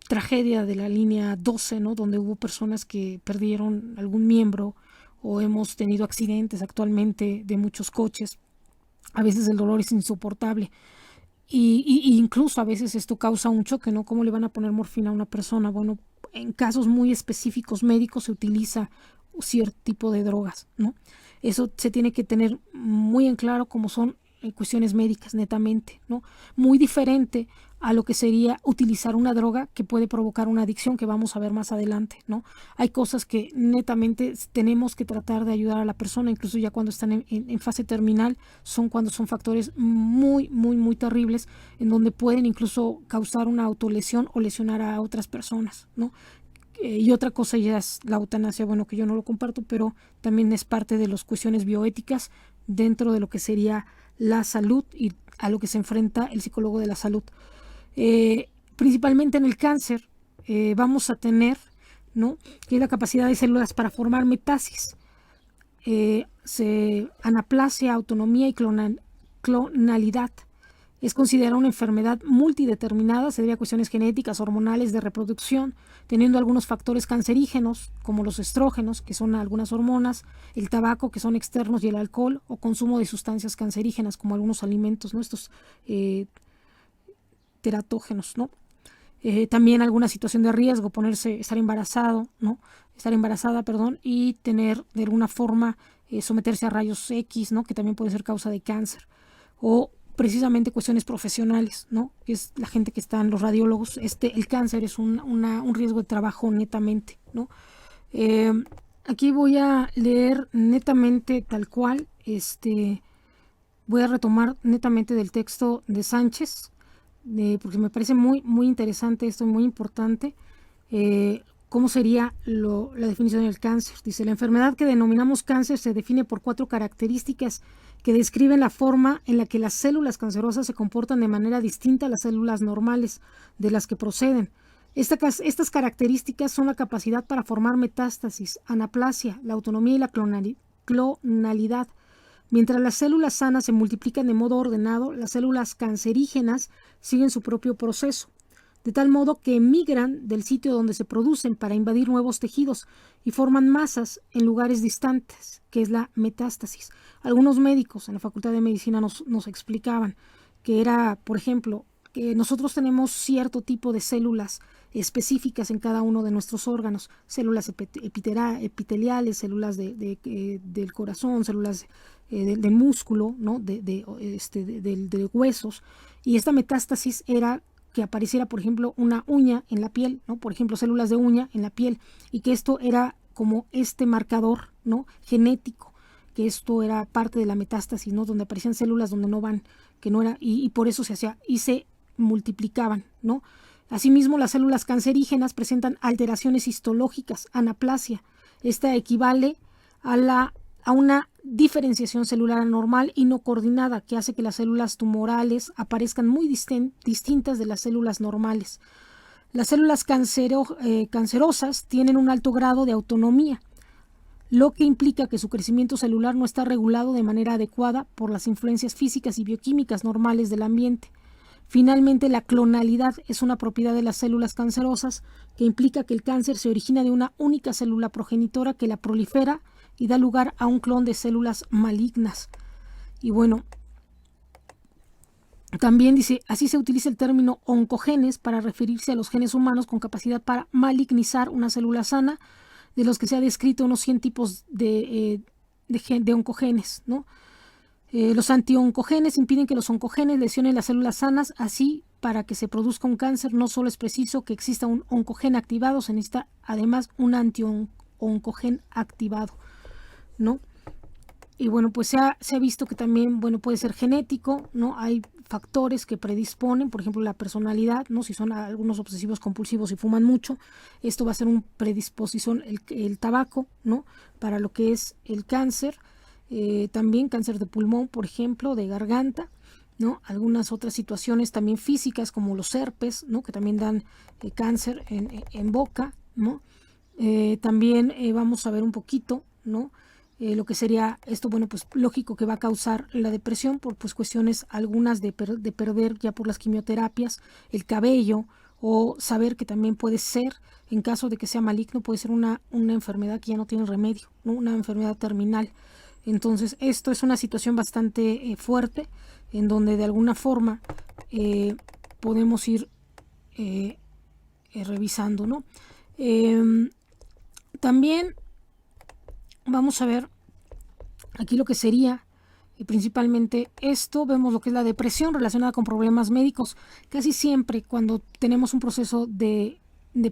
[SPEAKER 1] tragedia de la línea 12, ¿no? Donde hubo personas que perdieron algún miembro, o hemos tenido accidentes actualmente de muchos coches. A veces el dolor es insoportable y incluso a veces esto causa un choque, ¿no? ¿Cómo le van a poner morfina a una persona? Bueno, en casos muy específicos médicos se utiliza cierto tipo de drogas, ¿no? Eso se tiene que tener muy en claro como son cuestiones médicas netamente, ¿no? Muy diferente a lo que sería utilizar una droga que puede provocar una adicción que vamos a ver más adelante, ¿no? Hay cosas que netamente tenemos que tratar de ayudar a la persona, incluso ya cuando están en fase terminal, cuando son factores muy, muy, muy terribles, en donde pueden incluso causar una autolesión o lesionar a otras personas, ¿no? Y otra cosa ya es la eutanasia, bueno, que yo no lo comparto, pero también es parte de las cuestiones bioéticas dentro de lo que sería la salud y a lo que se enfrenta el psicólogo de la salud. Principalmente en el cáncer vamos a tener, ¿no? Que es la capacidad de células para formar metasis, anaplasia, autonomía y clonalidad. Es considerada una enfermedad multideterminada, se debe a cuestiones genéticas, hormonales, de reproducción, teniendo algunos factores cancerígenos, como los estrógenos, que son algunas hormonas, el tabaco, que son externos, y el alcohol, o consumo de sustancias cancerígenas, como algunos alimentos, ¿no? Estos teratógenos, ¿no? También alguna situación de riesgo, estar embarazada, y tener de alguna forma someterse a rayos X, ¿no? Que también puede ser causa de cáncer, o precisamente cuestiones profesionales, ¿no? Que es la gente que está en los radiólogos. El cáncer es un riesgo de trabajo netamente, ¿no? Aquí voy a leer netamente tal cual, voy a retomar netamente del texto de Sánchez, porque me parece muy, muy interesante esto, muy importante. ¿Cómo sería la definición del cáncer? Dice, la enfermedad que denominamos cáncer se define por 4 características que describen la forma en la que las células cancerosas se comportan de manera distinta a las células normales de las que proceden. Estas características son la capacidad para formar metástasis, anaplasia, la autonomía y la clonalidad. Mientras las células sanas se multiplican de modo ordenado, las células cancerígenas siguen su propio proceso, de tal modo que emigran del sitio donde se producen para invadir nuevos tejidos y forman masas en lugares distantes, que es la metástasis. Algunos médicos en la Facultad de Medicina nos explicaban que era, por ejemplo, que nosotros tenemos cierto tipo de células específicas en cada uno de nuestros órganos, células epiteliales, células del corazón, células del músculo, ¿no? de huesos, y esta metástasis era que apareciera, por ejemplo, una uña en la piel, ¿no? Por ejemplo, células de uña en la piel, y que esto era como marcador, ¿no? Genético, que esto era parte de la metástasis, ¿no? Donde aparecían células donde no van, que no era, y por eso se hacía, y se multiplicaban, ¿no? Asimismo, las células cancerígenas presentan alteraciones histológicas, anaplasia. Esta equivale a una diferenciación celular anormal y no coordinada que hace que las células tumorales aparezcan muy distintas de las células normales. Las células cancerosas tienen un alto grado de autonomía, lo que implica que su crecimiento celular no está regulado de manera adecuada por las influencias físicas y bioquímicas normales del ambiente. Finalmente, la clonalidad es una propiedad de las células cancerosas que implica que el cáncer se origina de una única célula progenitora que la prolifera y da lugar a un clon de células malignas. Y bueno, también dice, así se utiliza el término oncogenes para referirse a los genes humanos con capacidad para malignizar una célula sana, de los que se ha descrito unos 100 tipos de oncogenes, ¿no? Los antioncogenes impiden que los oncogenes lesionen las células sanas. Así, para que se produzca un cáncer, no solo es preciso que exista un oncogen activado, se necesita además un antioncogen activado, ¿no? Y bueno, pues se ha visto que también, bueno, puede ser genético, ¿no? Hay factores que predisponen, por ejemplo, la personalidad, ¿no? Si son algunos obsesivos compulsivos y fuman mucho, esto va a ser una predisposición, el tabaco, ¿no? Para lo que es el cáncer. También cáncer de pulmón, por ejemplo, de garganta, ¿no? Algunas otras situaciones también físicas como los herpes, ¿no? Que también dan cáncer en boca, ¿no? También vamos a ver un poquito, ¿no? Lo que sería esto, bueno, pues lógico que va a causar la depresión por pues cuestiones algunas de perder ya por las quimioterapias el cabello, o saber que también puede ser, en caso de que sea maligno, puede ser una enfermedad que ya no tiene remedio, ¿no? Una enfermedad terminal. Entonces, esto es una situación bastante fuerte, en donde de alguna forma podemos ir revisando, ¿no? También vamos a ver aquí lo que sería principalmente esto. Vemos lo que es la depresión relacionada con problemas médicos. Casi siempre cuando tenemos un proceso de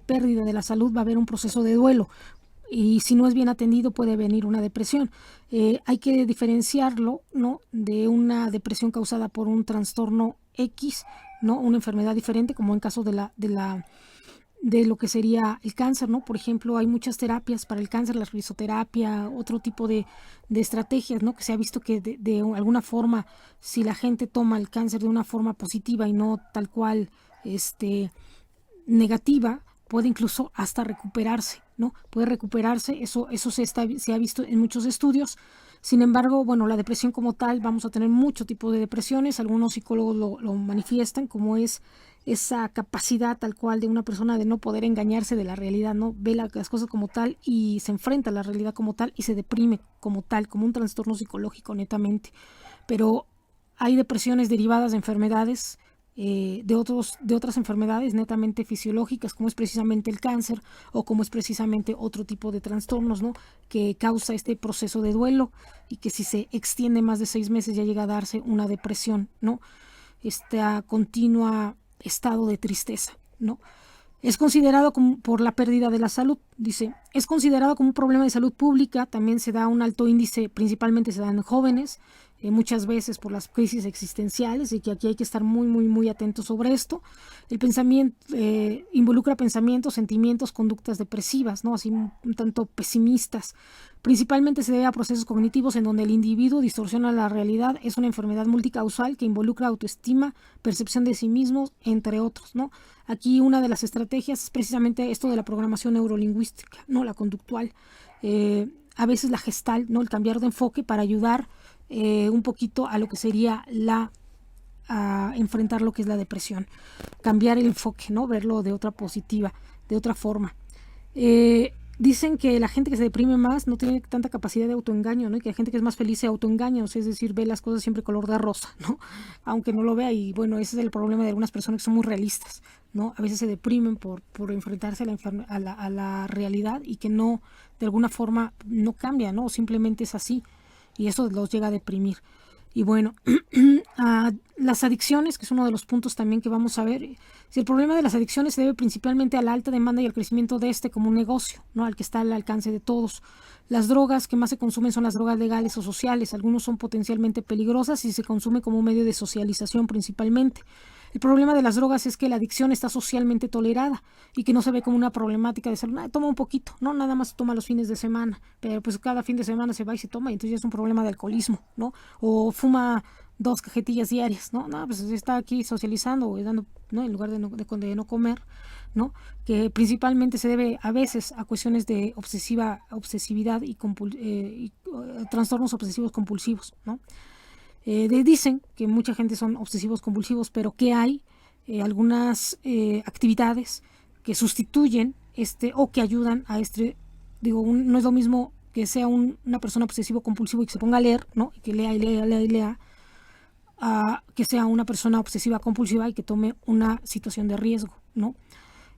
[SPEAKER 1] pérdida de la salud va a haber un proceso de duelo. Y si no es bien atendido puede venir una depresión. Hay que diferenciarlo, ¿no? De una depresión causada por un trastorno X, ¿no? Una enfermedad diferente, como en caso de lo que sería el cáncer, ¿no? Por ejemplo, hay muchas terapias para el cáncer, la risoterapia, otro tipo de estrategias, ¿no? Que se ha visto que de alguna forma, si la gente toma el cáncer de una forma positiva y no tal cual negativa, puede incluso hasta recuperarse, ¿no? Puede recuperarse, eso se ha visto en muchos estudios. Sin embargo, bueno, la depresión como tal, vamos a tener mucho tipo de depresiones. Algunos psicólogos lo manifiestan como es esa capacidad tal cual de una persona de no poder engañarse de la realidad, ¿no? Ve las cosas como tal y se enfrenta a la realidad como tal y se deprime como tal, como un trastorno psicológico netamente. Pero hay depresiones derivadas de enfermedades de otras enfermedades netamente fisiológicas, como es precisamente el cáncer o como es precisamente otro tipo de trastornos, ¿no?, que causa este proceso de duelo y que si se extiende más de 6 meses ya llega a darse una depresión, ¿no?, este continua estado de tristeza, ¿no? Es considerado como por la pérdida de la salud, dice, es considerado como un problema de salud pública, también se da un alto índice, principalmente se da en jóvenes, muchas veces por las crisis existenciales, y que aquí hay que estar muy, muy, muy atentos sobre esto. El pensamiento involucra pensamientos, sentimientos, conductas depresivas, ¿no?, así un tanto pesimistas. Principalmente se debe a procesos cognitivos en donde el individuo distorsiona la realidad. Es una enfermedad multicausal que involucra autoestima, percepción de sí mismo, entre otros, ¿no? Aquí una de las estrategias es precisamente esto de la programación neurolingüística, ¿no?, la conductual. A veces la gestal, ¿no?, el cambiar de enfoque para ayudar un poquito a lo que sería a enfrentar lo que es la depresión. Cambiar el enfoque, ¿no?, verlo de otra positiva, de otra forma. Dicen que la gente que se deprime más no tiene tanta capacidad de autoengaño, ¿no?, y que la gente que es más feliz se autoengaña, o sea, es decir, ve las cosas siempre color de rosa, ¿no?, aunque no lo vea. Y bueno, ese es el problema de algunas personas que son muy realistas, ¿no? A veces se deprimen por enfrentarse a la realidad, y que no, de alguna forma, no cambia, ¿no?, o simplemente es así, y eso los llega a deprimir. Y bueno, las adicciones, que es uno de los puntos también que vamos a ver. Si el problema de las adicciones se debe principalmente a la alta demanda y al crecimiento de este como un negocio, ¿no?, al que está al alcance de todos. Las drogas que más se consumen son las drogas legales o sociales. Algunos son potencialmente peligrosas y se consume como un medio de socialización principalmente. El problema de las drogas es que la adicción está socialmente tolerada y que no se ve como una problemática de salud. Toma un poquito, no, nada más toma los fines de semana, pero pues cada fin de semana se va y se toma, y entonces ya es un problema de alcoholismo, ¿no? O fuma 2 cajetillas diarias, ¿no? No, pues está aquí socializando o dando, ¿no?, en lugar de no comer, ¿no? Que principalmente se debe a veces a cuestiones de obsesividad y trastornos obsesivos compulsivos, ¿no? Dicen que mucha gente son obsesivos compulsivos, pero que hay algunas actividades que sustituyen o que ayudan a no es lo mismo que sea una persona obsesivo compulsivo y que se ponga a leer, ¿no?, y que lea y lea, lea y lea, a que sea una persona obsesiva compulsiva y que tome una situación de riesgo, ¿no?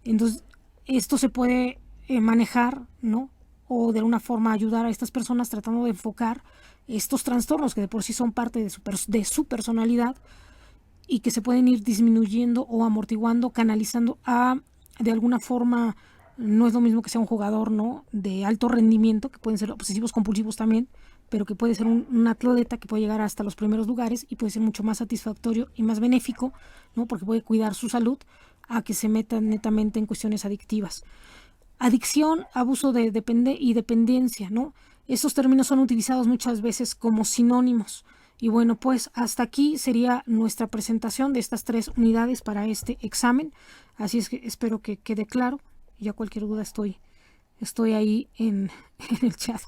[SPEAKER 1] Entonces, esto se puede manejar, ¿no?, o de alguna forma ayudar a estas personas tratando de enfocar estos trastornos que de por sí son parte de su personalidad, y que se pueden ir disminuyendo o amortiguando, canalizando de alguna forma. No es lo mismo que sea un jugador, ¿no?, de alto rendimiento, que pueden ser obsesivos compulsivos también, pero que puede ser un atleta que puede llegar hasta los primeros lugares y puede ser mucho más satisfactorio y más benéfico, ¿no?, porque puede cuidar su salud, a que se metan netamente en cuestiones adictivas. Adicción, abuso y dependencia, ¿no? Esos términos son utilizados muchas veces como sinónimos. Y bueno, pues hasta aquí sería nuestra presentación de estas 3 unidades para este examen. Así es que espero que quede claro. Ya cualquier duda estoy ahí en el chat.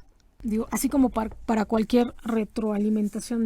[SPEAKER 1] Digo, así como para cualquier retroalimentación.